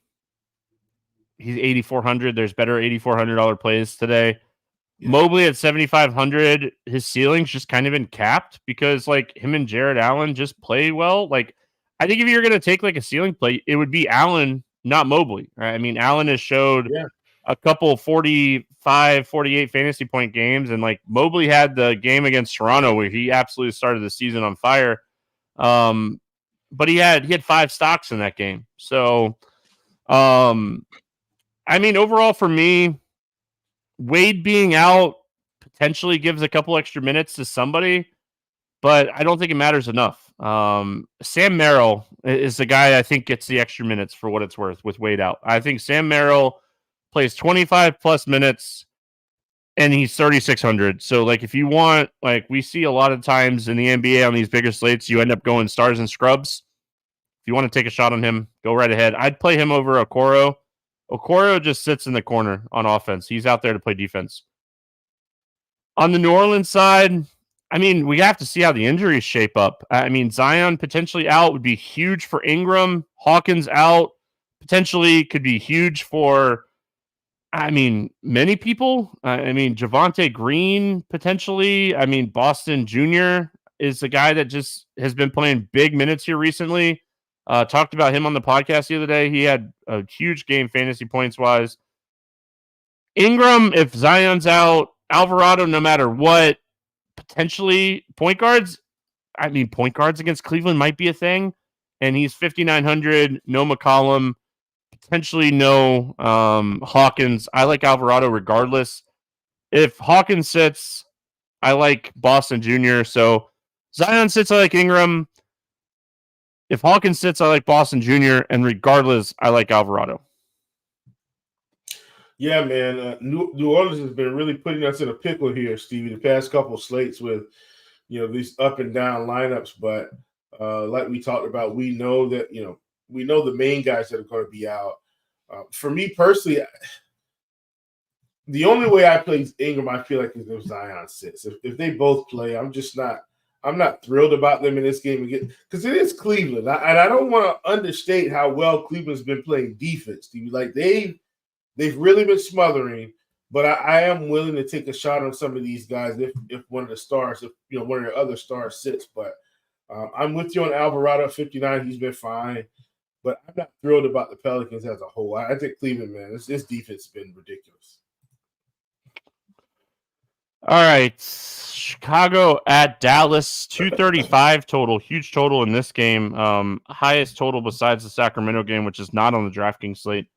He's 8,400. There's better $8,400 plays today. Yeah. Mobley at 7,500. His ceiling's just kind of been capped because, like, him and Jared Allen just play well. Like, I think if you're going to take, like, a ceiling play, it would be Allen not Mobley, right? I mean, Allen has showed a couple 45, 48 fantasy point games, and like Mobley had the game against Toronto where he absolutely started the season on fire. But he had 5 stocks in that game. So, I mean, overall for me, Wade being out potentially gives a couple extra minutes to somebody, but I don't think it matters enough. Sam Merrill is the guy I think gets the extra minutes for what it's worth with Wade out. I think Sam Merrill plays 25 plus minutes and he's 3,600. So like if you want, like we see a lot of times in the NBA on these bigger slates, you end up going stars and scrubs. If you want to take a shot on him, go right ahead. I'd play him over Okoro. Okoro just sits in the corner on offense. He's out there to play defense. On the New Orleans side, I mean, we have to see how the injuries shape up. I mean, Zion potentially out would be huge for Ingram. Hawkins out potentially could be huge for, I mean, many people. I mean, Javonte Green potentially. I mean, Boston Jr. is the guy that just has been playing big minutes here recently. Talked about him on the podcast the other day. He had a huge game fantasy points wise. Ingram, if Zion's out, Alvarado, no matter what, potentially point guards. I mean, point guards against Cleveland might be a thing. And he's 5,900, no McCollum, potentially no Hawkins. I like Alvarado regardless. If Hawkins sits, I like Boston Jr. So Zion sits, I like Ingram. If Hawkins sits, I like Boston Jr. And regardless, I like Alvarado. Yeah, man. New Orleans has been really putting us in a pickle here, Stevie, the past couple of slates with, these up and down lineups. But like we talked about, we know that, we know the main guys that are going to be out. For me personally, the only way I play Ingram, I feel like, is if Zion sits. If they both play, I'm not thrilled about them in this game again because it is Cleveland. And I don't want to understate how well Cleveland's been playing defense, Stevie. Like they've really been smothering, but I am willing to take a shot on some of these guys if one of the stars, one of the other stars sits. But I'm with you on Alvarado at 59. He's been fine, but I'm not thrilled about the Pelicans as a whole. I think Cleveland, man, this defense has been ridiculous. All right, Chicago at Dallas, 235 total, huge total in this game. Highest total besides the Sacramento game, which is not on the DraftKings slate.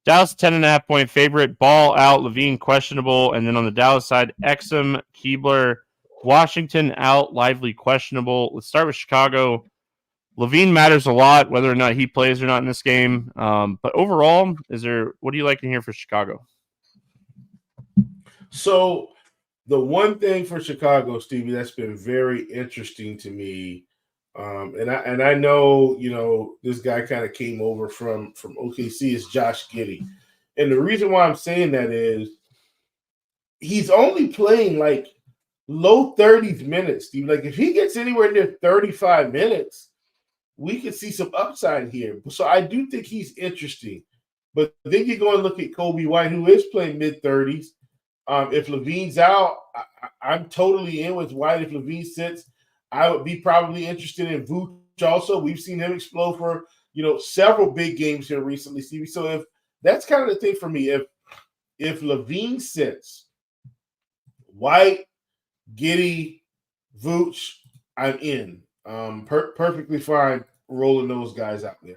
Dallas 10.5 point favorite. Ball out. Levine questionable. And then on the Dallas side, Exum, Keebler, Washington out. Lively questionable. Let's start with Chicago. Levine matters a lot, whether or not he plays or not in this game. But overall, what do you like in here for Chicago? So the one thing for Chicago, Stevie, that's been very interesting to me. And I know, this guy kind of came over from OKC is Josh Giddey. And the reason why I'm saying that is he's only playing like low 30s minutes, Steve. Like if he gets anywhere near 35 minutes, we could see some upside here. So I do think he's interesting. But then you go and look at Kobe White, who is playing mid-30s. If Levine's out, I'm totally in with White. If Levine sits, I would be probably interested in Vooch also. We've seen him explode for, several big games here recently, Stevie. So if that's kind of the thing for me, if Levine sits, White, Giddey, Vooch, I'm in. Perfectly fine rolling those guys out there.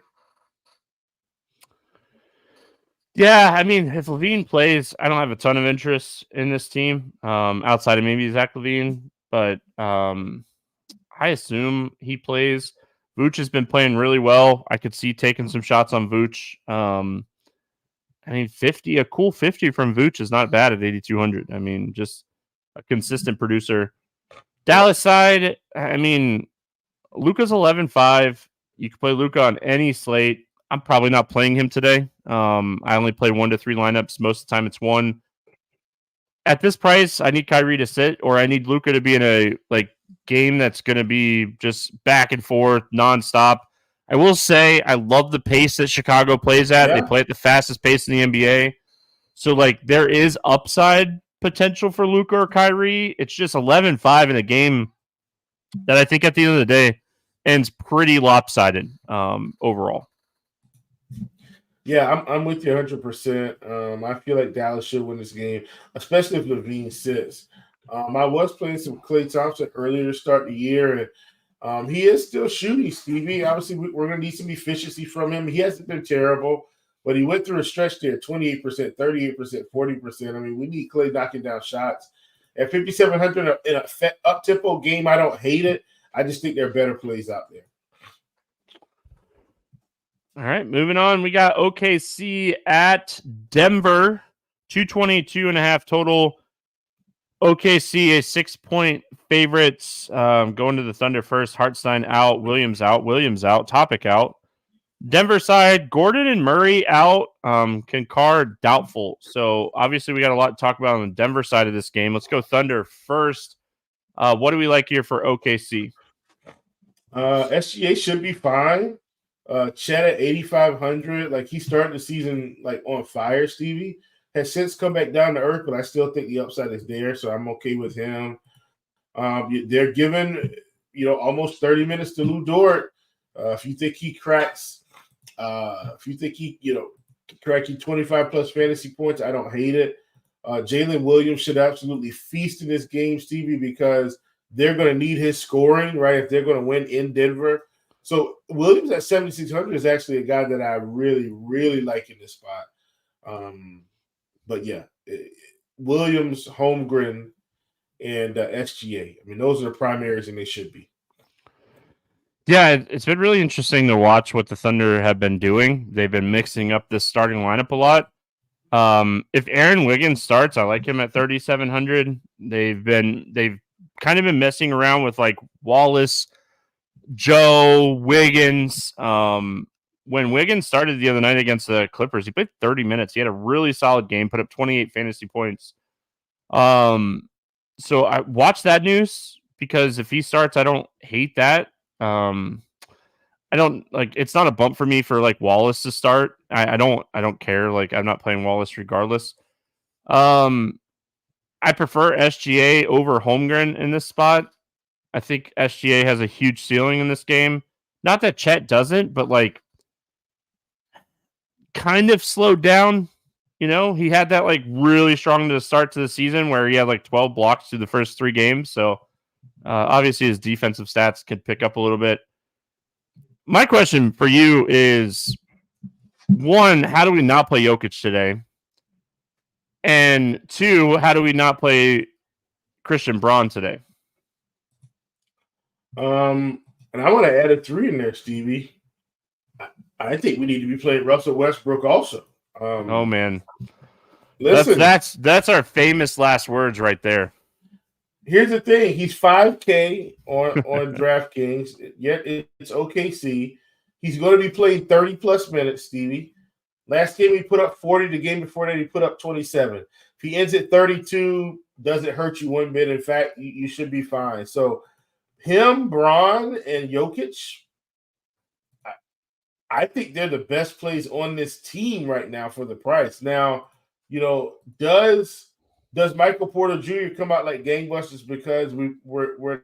Yeah, I mean, if Levine plays, I don't have a ton of interest in this team outside of maybe Zach Levine, but I assume he plays. Vooch has been playing really well. I could see taking some shots on Vooch. I mean, a cool 50 from Vooch is not bad at 8,200. I mean, just a consistent producer. Dallas side, I mean, Luka's 11.5. You can play Luka on any slate. I'm probably not playing him today. I only play 1 to 3 lineups. Most of the time it's 1. At this price, I need Kyrie to sit, or I need Luka to be in a game that's going to be just back and forth, nonstop. I will say I love the pace that Chicago plays at. Yeah. They play at the fastest pace in the NBA. So, there is upside potential for Luka or Kyrie. It's just 11-5 in a game that I think at the end of the day ends pretty lopsided overall. Yeah, I'm with you 100%. I feel like Dallas should win this game, especially if Levine sits. I was playing some Klay Thompson earlier to start the year, and he is still shooting, Stevie. Obviously, we're going to need some efficiency from him. He hasn't been terrible, but he went through a stretch there, 28%, 38%, 40%. I mean, we need Klay knocking down shots. At 5,700 in a up-tempo game, I don't hate it. I just think there are better plays out there. All right, moving on. We got OKC at Denver, 222.5 total. OKC, a 6-point favorites, going to the Thunder first. Hartenstein out, Williams out, Topic out. Denver side, Gordon and Murray out, Kinkar doubtful. So obviously we got a lot to talk about on the Denver side of this game. Let's go Thunder first. What do we like here for OKC? SGA should be fine. Chet at 8,500, like he started the season like on fire, Stevie. Has since come back down to earth, but I still think the upside is there, so I'm okay with him. They're giving, almost 30 minutes to Lou Dort. If you think he cracks, crack you 25 plus fantasy points, I don't hate it. Jalen Williams should absolutely feast in this game, Stevie, because they're going to need his scoring, right? If they're going to win in Denver. So Williams at 7,600 is actually a guy that I really, really like in this spot. But yeah, Williams, Holmgren, and SGA. I mean, those are the primaries, and they should be. Yeah, it's been really interesting to watch what the Thunder have been doing. They've been mixing up this starting lineup a lot. If Aaron Wiggins starts, I like him at 3,700. They've kind of been messing around with like Wallace, Joe, Wiggins. When Wiggins started the other night against the Clippers, he played 30 minutes. He had a really solid game, put up 28 fantasy points. So I watch that news because if he starts, I don't hate that. I don't like, it's not a bump for me for like Wallace to start. I don't care. Like I'm not playing Wallace regardless. I prefer SGA over Holmgren in this spot. I think SGA has a huge ceiling in this game. Not that Chet doesn't, but like kind of slowed down. He had that like really strong to start to the season where he had like 12 blocks through the first 3 games. So obviously his defensive stats could pick up a little bit. My question for you is, 1, how do we not play Jokic today? And 2, how do we not play Christian Braun today? And I want to add a 3 in there, Stevie. I think we need to be playing Russell Westbrook also. Oh man, listen, that's our famous last words right there. Here's the thing: he's 5K on DraftKings. Yet it's OKC. He's going to be playing 30 plus minutes, Stevie. Last game he put up 40. The game before that he put up 27. If he ends at 32, doesn't hurt you one bit. In fact, you should be fine. So him, Braun, and Jokic, I think they're the best plays on this team right now for the price. Now, does Michael Porter Jr. come out like gangbusters because we're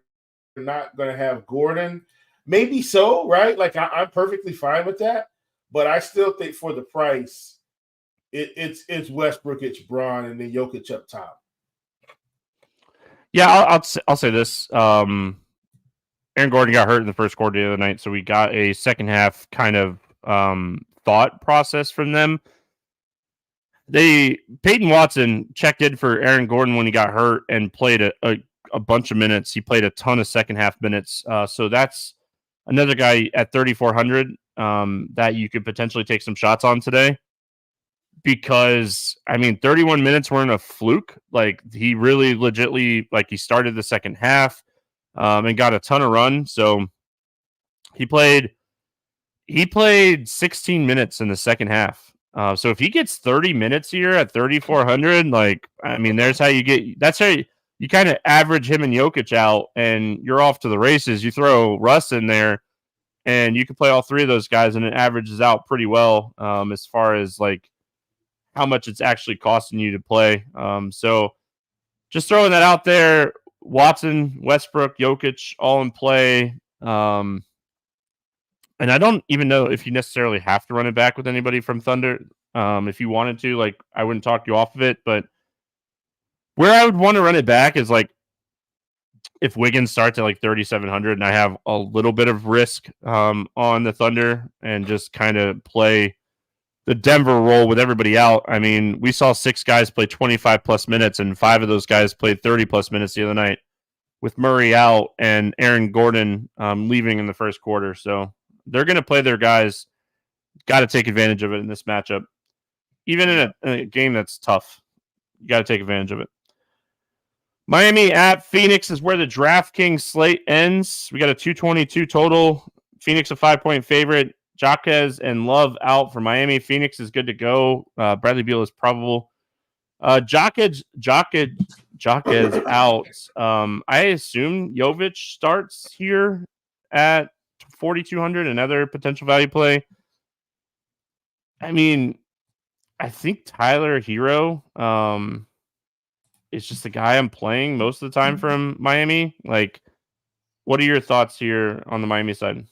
not going to have Gordon? Maybe so, right? Like I'm perfectly fine with that, but I still think for the price, it's Westbrook, it's Braun, and then Jokic up top. Yeah, I'll say this. Aaron Gordon got hurt in the first quarter the other night, so we got a second half kind of thought process from them. Peyton Watson checked in for Aaron Gordon when he got hurt and played a bunch of minutes. He played a ton of second half minutes. So that's another guy at 3,400 that you could potentially take some shots on today. Because 31 minutes weren't a fluke. Like he really legitly, he started the second half and got a ton of run. So he played 16 minutes in the second half. So if he gets 30 minutes here at 3,400, that's how you kind of average him and Jokic out and you're off to the races. You throw Russ in there and you can play all 3 of those guys and it averages out pretty well as far as how much it's actually costing you to play. So just throwing that out there, Watson, Westbrook, Jokic, all in play. And I don't even know if you necessarily have to run it back with anybody from Thunder. If you wanted to, like, I wouldn't talk you off of it. But where I would want to run it back is like if Wiggins starts at like 3,700 and I have a little bit of risk on the Thunder and just kind of play the Denver role with everybody out. I mean, we saw 6 guys play 25 plus minutes and 5 of those guys played 30 plus minutes the other night with Murray out and Aaron Gordon leaving in the first quarter. So they're going to play their guys. Got to take advantage of it in this matchup. Even in a game that's tough, you got to take advantage of it. Miami at Phoenix is where the DraftKings slate ends. We got a 222 total. Phoenix a 5-point favorite. Jaquez and Love out for Miami. Phoenix is good to go. Bradley Beal is probable. Jaquez out. I assume Jovic starts here at 4,200. Another potential value play. I mean, I think Tyler Hero is just the guy I'm playing most of the time from Miami. Like, what are your thoughts here on the Miami side?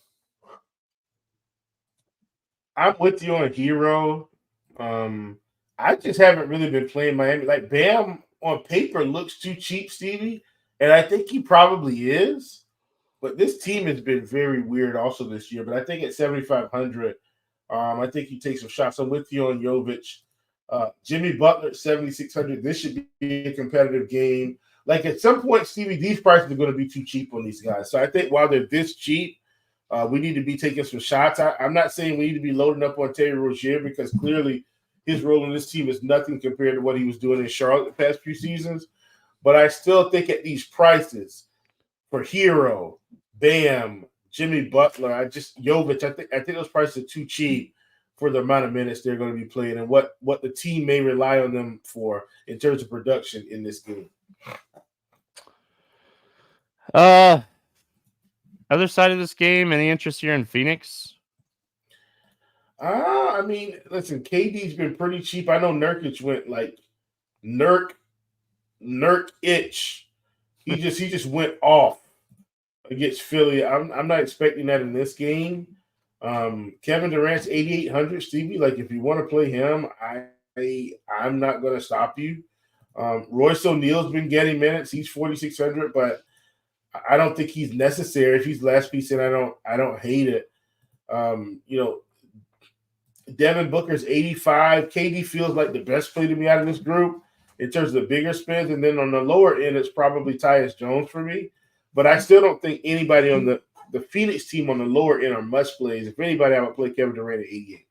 I'm with you on Hero. I just haven't really been playing Miami. Like, Bam on paper looks too cheap, Stevie, and I think he probably is. But this team has been very weird also this year. But I think at 7,500, I think he takes some shots. I'm with you on Jovic. Jimmy Butler at 7,600. This should be a competitive game. Like, at some point, Stevie, these prices are going to be too cheap on these guys. So I think while they're this cheap, we need to be taking some shots. I'm not saying we need to be loading up on Terry Rozier because clearly his role in this team is nothing compared to what he was doing in Charlotte the past few seasons. But I still think at these prices for Hero, Bam, Jimmy Butler, Jovic, I think those prices are too cheap for the amount of minutes they're going to be playing and what the team may rely on them for in terms of production in this game. Other side of this game, any interest here in Phoenix? I mean, listen, KD's been pretty cheap. I know Nurkic went like Nurk-itch. He just went off against Philly. I'm not expecting that in this game. Kevin Durant's 8,800, Stevie. Like, if you want to play him, I'm not going to stop you. Royce O'Neal's been getting minutes. He's 4,600, but I don't think he's necessary. If he's last piece in, I don't hate it. Devin Booker's 85. KD feels like the best play to me out of this group in terms of the bigger spins. And then on the lower end, it's probably Tyus Jones for me. But I still don't think anybody on the Phoenix team on the lower end are must plays. If anybody, I would play Kevin Durant at 88.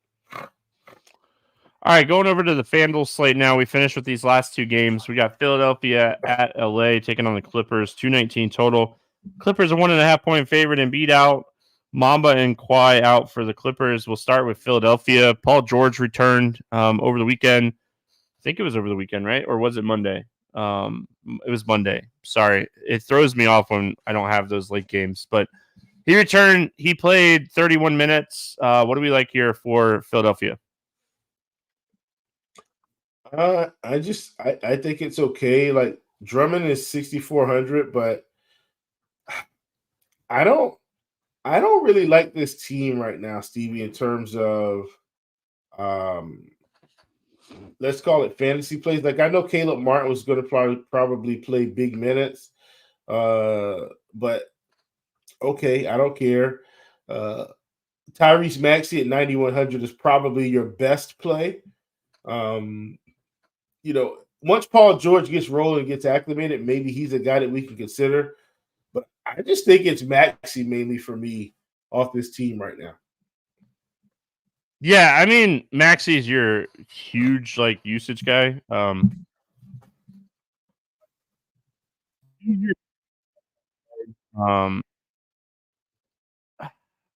All right, going over to the FanDuel slate now. We finished with these last 2 games. We got Philadelphia at LA taking on the Clippers, 219 total. Clippers a 1.5-point favorite and beat out. Mamba and Kawhi out for the Clippers. We'll start with Philadelphia. Paul George returned over the weekend. I think it was over the weekend, right? Or was it Monday? It was Monday. Sorry. It throws me off when I don't have those late games. But he returned. He played 31 minutes. What do we like here for Philadelphia? I think it's okay. Like, Drummond is 6,400, but I don't really like this team right now, Stevie, in terms of let's call it fantasy plays. Like, I know Caleb Martin was going to probably play big minutes, but okay, I don't care. Tyrese Maxey at 9,100 is probably your best play. Once Paul George gets rolling and gets acclimated, maybe he's a guy that we can consider. But I just think it's Maxey mainly for me off this team right now. Yeah, I mean, Maxey's your huge usage guy.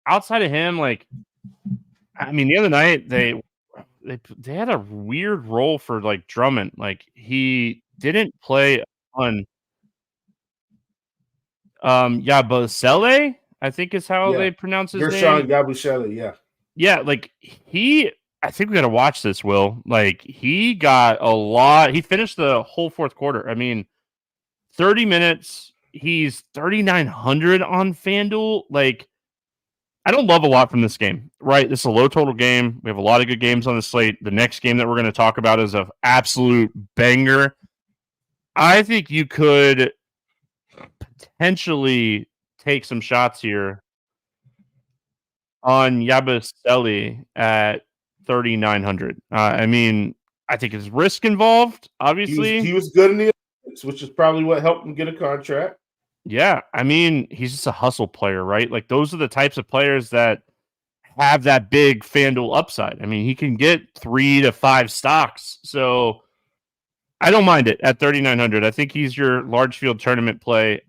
Outside of him, the other night they had a weird role for Drummond. Like, he didn't play on Yabusele, I think is how they pronounce his name. Yabusele, yeah. Yeah, I think we got to watch this, Will. He got a lot. He finished the whole fourth quarter. I mean, 30 minutes. He's 3,900 on FanDuel. I don't love a lot from this game, right? This is a low total game. We have a lot of good games on the slate. The next game that we're going to talk about is an absolute banger. I think you could potentially take some shots here on Yabusele at 3,900. I mean, I think there's risk involved, obviously. He was good in the Olympics, which is probably what helped him get a contract. Yeah, I mean, he's just a hustle player, right? Like, those are the types of players that have that big FanDuel upside. I mean, he can get 3 to 5 stocks. So I don't mind it at 3,900. I think he's your large field tournament play,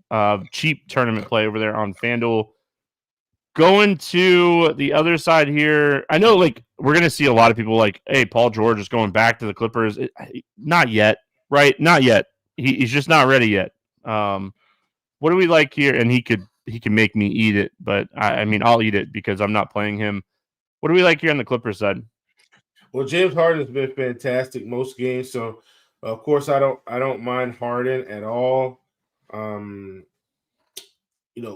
cheap tournament play over there on FanDuel. Going to the other side here, I know, like, we're going to see a lot of people like, hey, Paul George is going back to the Clippers. Not yet, right? Not yet. He's just not ready yet. What do we like here? And he can make me eat it, but I mean, I'll eat it because I'm not playing him. What do we like here on the Clippers side? Well, James Harden's been fantastic most games, so of course I don't mind Harden at all.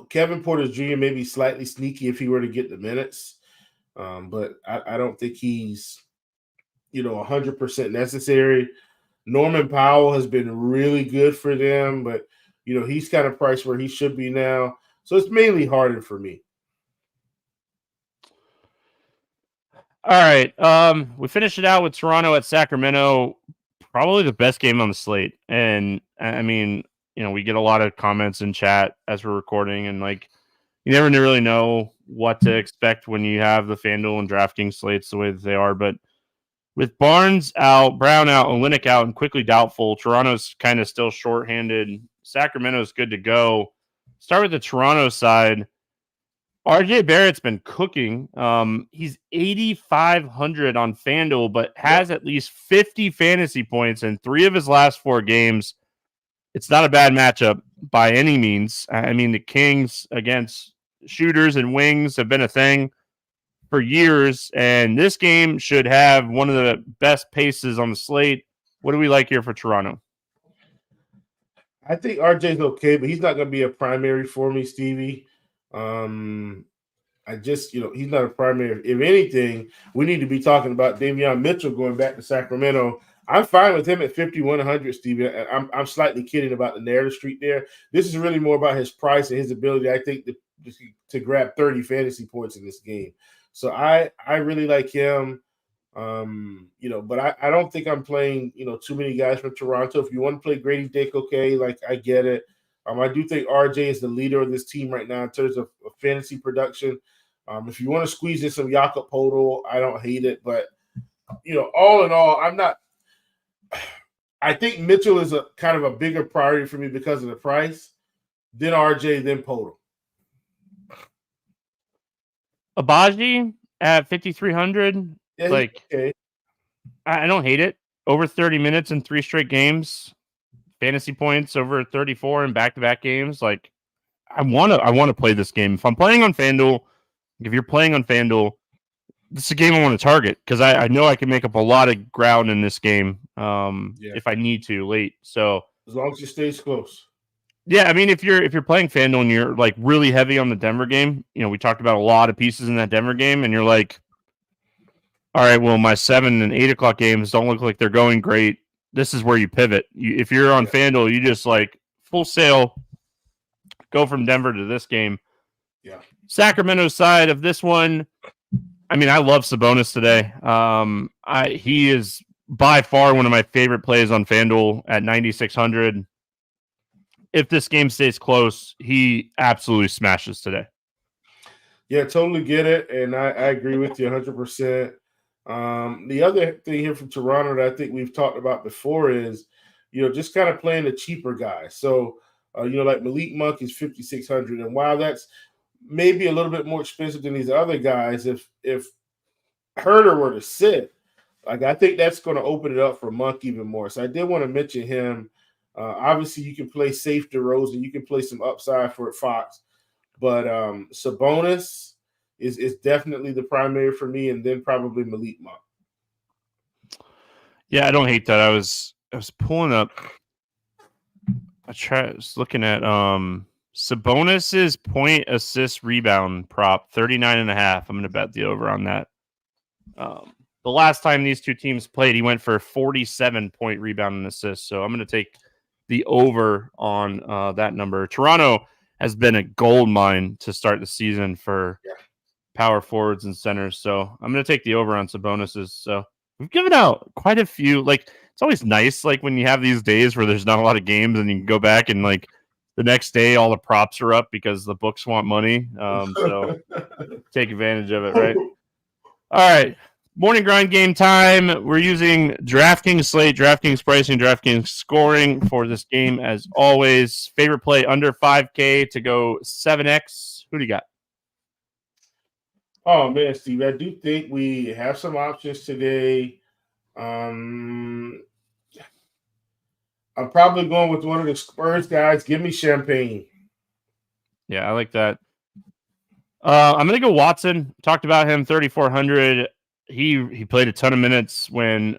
Kevin Porter Jr. may be slightly sneaky if he were to get the minutes, but I don't think he's 100% necessary. Norman Powell has been really good for them, but he's kind of priced where he should be now. So it's mainly Harden for me. All right. We finished it out with Toronto at Sacramento. Probably the best game on the slate. And I mean, we get a lot of comments in chat as we're recording, and like, you never really know what to expect when you have the FanDuel and DraftKings slates the way that they are. But with Barnes out, Brown out, Olynyk out, and quickly doubtful, Toronto's kind of still shorthanded. Sacramento's good to go. Start with the Toronto side. RJ Barrett's been cooking. He's 8,500 on FanDuel, but has at least 50 fantasy points in 3 of his last 4 games. It's not a bad matchup by any means. I mean, the Kings against shooters and wings have been a thing for years, and this game should have one of the best paces on the slate. What do we like here for Toronto? I think RJ's okay, but he's not going to be a primary for me, Stevie. I just, he's not a primary. If anything, we need to be talking about Davion Mitchell going back to Sacramento. I'm fine with him at 5,100, Stevie. I'm slightly kidding about the narrative street there. This is really more about his price and his ability, I think, to grab 30 fantasy points in this game. So I really like him. But I don't think I'm playing, too many guys from Toronto. If you want to play Grady Dick, okay, like I get it. I do think RJ is the leader of this team right now in terms of fantasy production. If you want to squeeze in some Jakob Poeltl, I don't hate it. But, all in all, I think Mitchell is a kind of a bigger priority for me because of the price, then RJ, then Poeltl. Abaji at 5,300. Yeah, okay. I don't hate it. Over 30 minutes in 3 straight games. Fantasy points over 34 in back-to-back games. Like, I want to play this game. If I'm playing on FanDuel, if you're playing on FanDuel, this is a game I want to target because I know I can make up a lot of ground in this game if I need to late. So as long as it stays close. Yeah, I mean, if you're playing FanDuel and you're like really heavy on the Denver game, we talked about a lot of pieces in that Denver game, and you're like, all right, well, my 7 and 8 o'clock games don't look like they're going great. This is where you pivot. If you're on FanDuel, you just like full sail, go from Denver to this game. Yeah. Sacramento side of this one, I mean, I love Sabonis today. He is by far one of my favorite plays on FanDuel at 9,600. If this game stays close, he absolutely smashes today. Yeah, totally get it, and I agree with you 100%. The other thing here from Toronto that I think we've talked about before is, just kind of playing the cheaper guys. So, like Malik Monk is 5,600, and while that's maybe a little bit more expensive than these other guys, if Herter were to sit, like I think that's going to open it up for Monk even more. So I did want to mention him. Obviously, you can play safe DeRozan, you can play some upside for Fox, but Sabonis is definitely the primary for me, and then probably Malik Monk. Yeah, I don't hate that. I was pulling up. I was looking at Sabonis's point, assist, rebound prop 39.5. I'm going to bet the over on that. The last time these two teams played, he went for 47 point rebound and assist. So I'm going to take the over on that number. Toronto has been a gold mine to start the season for power forwards and centers. So I'm going to take the over on Sabonis's. So we've given out quite a few. Like, it's always nice, like, when you have these days where there's not a lot of games and you can go back and, like, the next day all the props are up because the books want money. So take advantage of it, right? All right. Morning grind game time. We're using DraftKings slate, DraftKings pricing, DraftKings scoring for this game as always. Favorite play under 5K to go 7X. Who do you got? Oh, man, Steve, I do think we have some options today. I'm probably going with one of the Spurs guys. Give me Champagne. Yeah, I like that. I'm going to go Watson. Talked about him, 3,400. He played a ton of minutes when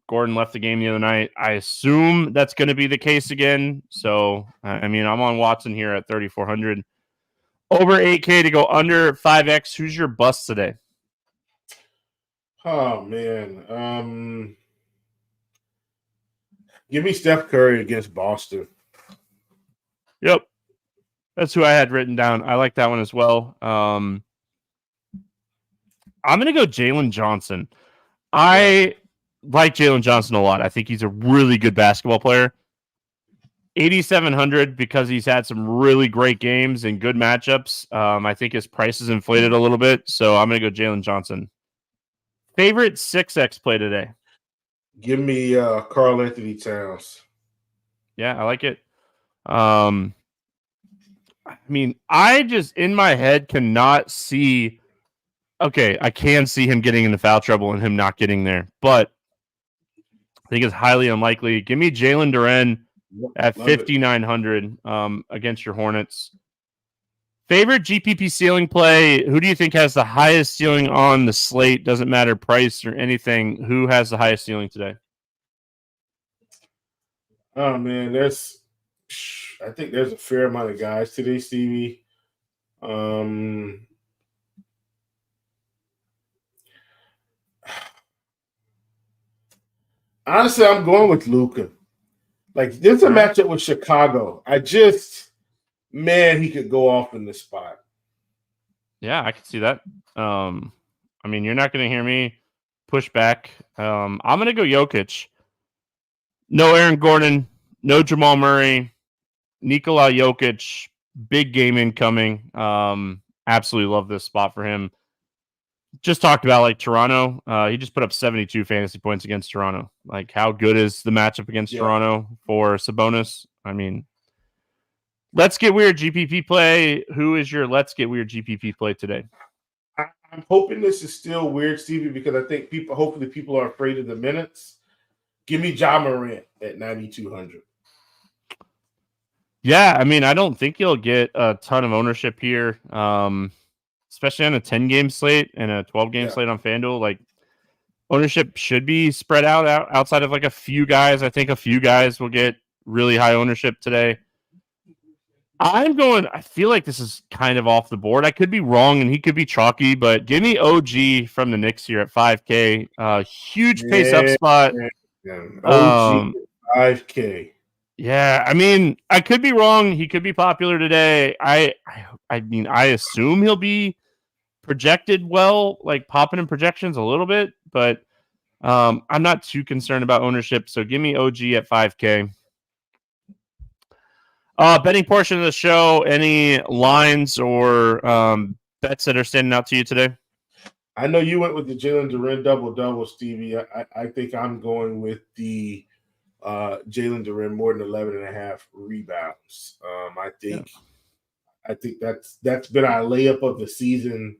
Gordon left the game the other night. I assume that's going to be the case again. So, I mean, I'm on Watson here at 3,400. Over 8K to go under 5X. Who's your bust today? Oh, man. Give me Steph Curry against Boston. Yep. That's who I had written down. I like that one as well. I'm going to go Jalen Johnson. I like Jalen Johnson a lot. I think he's a really good basketball player. 8,700 because he's had some really great games and good matchups. I think his price is inflated a little bit, so I'm going to go Jalen Johnson. Favorite 6X play today? Give me Karl Anthony Towns. Yeah, I like it. I mean, I just, in my head, cannot see... Okay, I can see him getting into foul trouble and him not getting there, but I think it's highly unlikely. Give me Jalen Duren at 5,900 against your Hornets. Favorite GPP ceiling play? Who do you think has the highest ceiling on the slate? Doesn't matter price or anything. Who has the highest ceiling today? Oh, man, I think there's a fair amount of guys today, Stevie. Honestly, I'm going with Luka. Like, there's a matchup with Chicago. He could go off in this spot. Yeah, I can see that. I mean, you're not going to hear me push back. I'm going to go Jokic. No Aaron Gordon, no Jamal Murray, Nikola Jokic, big game incoming. Absolutely love this spot for him. Just talked about, like, Toronto. He just put up 72 fantasy points against Toronto. Like, how good is the matchup against Toronto for Sabonis? I mean, let's get weird GPP play. Who is your let's get weird GPP play today? I'm hoping this is still weird, Stevie, because I think hopefully people are afraid of the minutes. Give me Ja Morant at 9,200. Yeah, I mean, I don't think you'll get a ton of ownership here. Especially on a 10-game slate and a 12-game slate on FanDuel. Like, ownership should be spread out outside of, like, a few guys. I think a few guys will get really high ownership today. I feel like this is kind of off the board. I could be wrong, and he could be chalky, but give me OG from the Knicks here at 5K. Huge pace-up spot. OG 5K. Yeah, I mean, I could be wrong. He could be popular today. I mean, I assume he'll be projected well, like popping in projections a little bit, but I'm not too concerned about ownership. So give me OG at 5K. Betting portion of the show, any lines or bets that are standing out to you today? I know you went with the Jalen Duren double-double, Stevie. I think I'm going with the Jalen Duren more than 11.5 rebounds. I think that's been our layup of the season.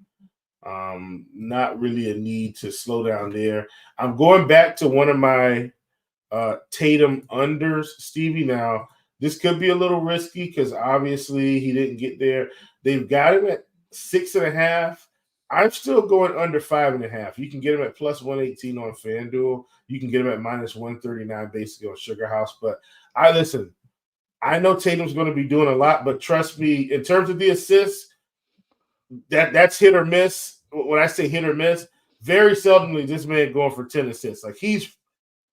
Not really a need to slow down there. I'm going back to one of my Tatum unders, Stevie. Now, this could be a little risky because obviously he didn't get there. They've got him at 6.5. I'm still going under 5.5. You can get him at plus 118 on FanDuel. You can get him at minus 139 basically on Sugar House. But I know Tatum's going to be doing a lot, but trust me, in terms of the assists, that's hit or miss. When I say hit or miss, very seldomly this man going for 10 assists. Like he's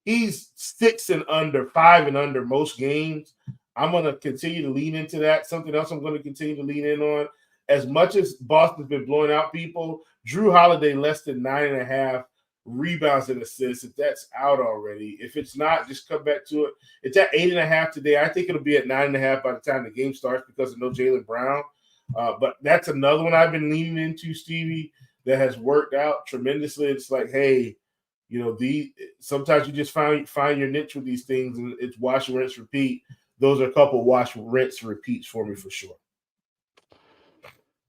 6 and under, 5 and under most games. I'm going to continue to lean into that. Something else I'm going to continue to lean in on. As much as Boston's been blowing out people, Drew Holiday less than 9.5 rebounds and assists. If that's out already, if it's not, just come back to it. It's at 8.5 today. I think it'll be at 9.5 by the time the game starts because of no Jaylen Brown. But that's another one I've been leaning into, Stevie, that has worked out tremendously. It's like, hey, sometimes you just find your niche with these things, and it's wash, rinse, repeat. Those are a couple wash, rinse, repeats for me for sure.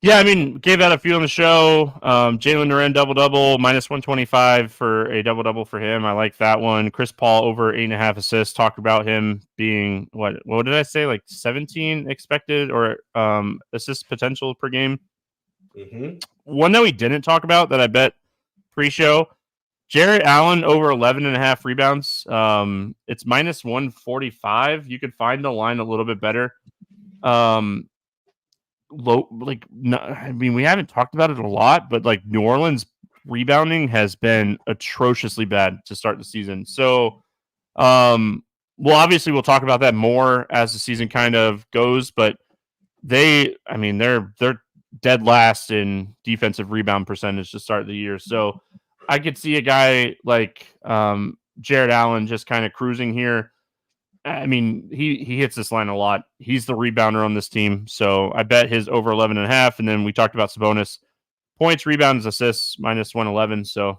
Yeah, I mean, gave out a few on the show. Jalen Duren double-double, -125 for a double-double for him. I like that one. Chris Paul over 8.5 assists. Talked about him being, what did I say, like 17 expected or assist potential per game. Mm-hmm. One that we didn't talk about that I bet pre-show, Jarrett Allen over 11.5 rebounds. It's -145. You could find the line a little bit better. We haven't talked about it a lot, but like New Orleans rebounding has been atrociously bad to start the season. So, obviously we'll talk about that more as the season kind of goes, but they're dead last in defensive rebound percentage to start the year. So I could see a guy like Jarrett Allen just kind of cruising here. I mean, he hits this line a lot. He's the rebounder on this team. So I bet his over 11.5. And then we talked about Sabonis points, rebounds, assists, -111. So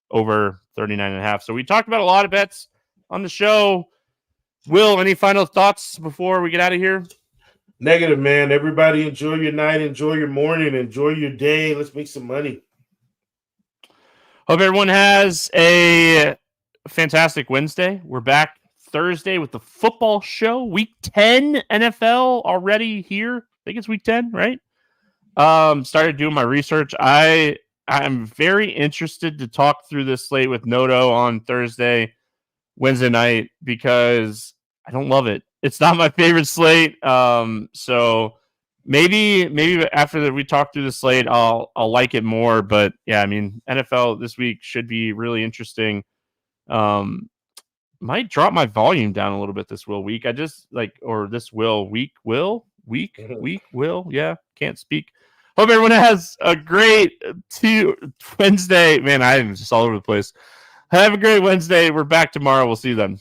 over 39.5. So we talked about a lot of bets on the show. Will, any final thoughts before we get out of here? Negative, man. Everybody enjoy your night, enjoy your morning, enjoy your day. Let's make some money. Hope everyone has a fantastic Wednesday. We're back Thursday with the football show. Week 10 NFL already here. I think it's week 10, right? Started doing my research. I'm very interested to talk through this slate with Noto on Wednesday night, because I don't love it. It's not my favorite slate. So maybe after we talk through the slate, I'll like it more. But yeah, I mean, NFL this week should be really interesting. Might drop my volume down a little bit this week. Yeah, can't speak. Hope everyone has a great Wednesday. Man, I'm just all over the place. Have a great Wednesday. We're back tomorrow. We'll see you then.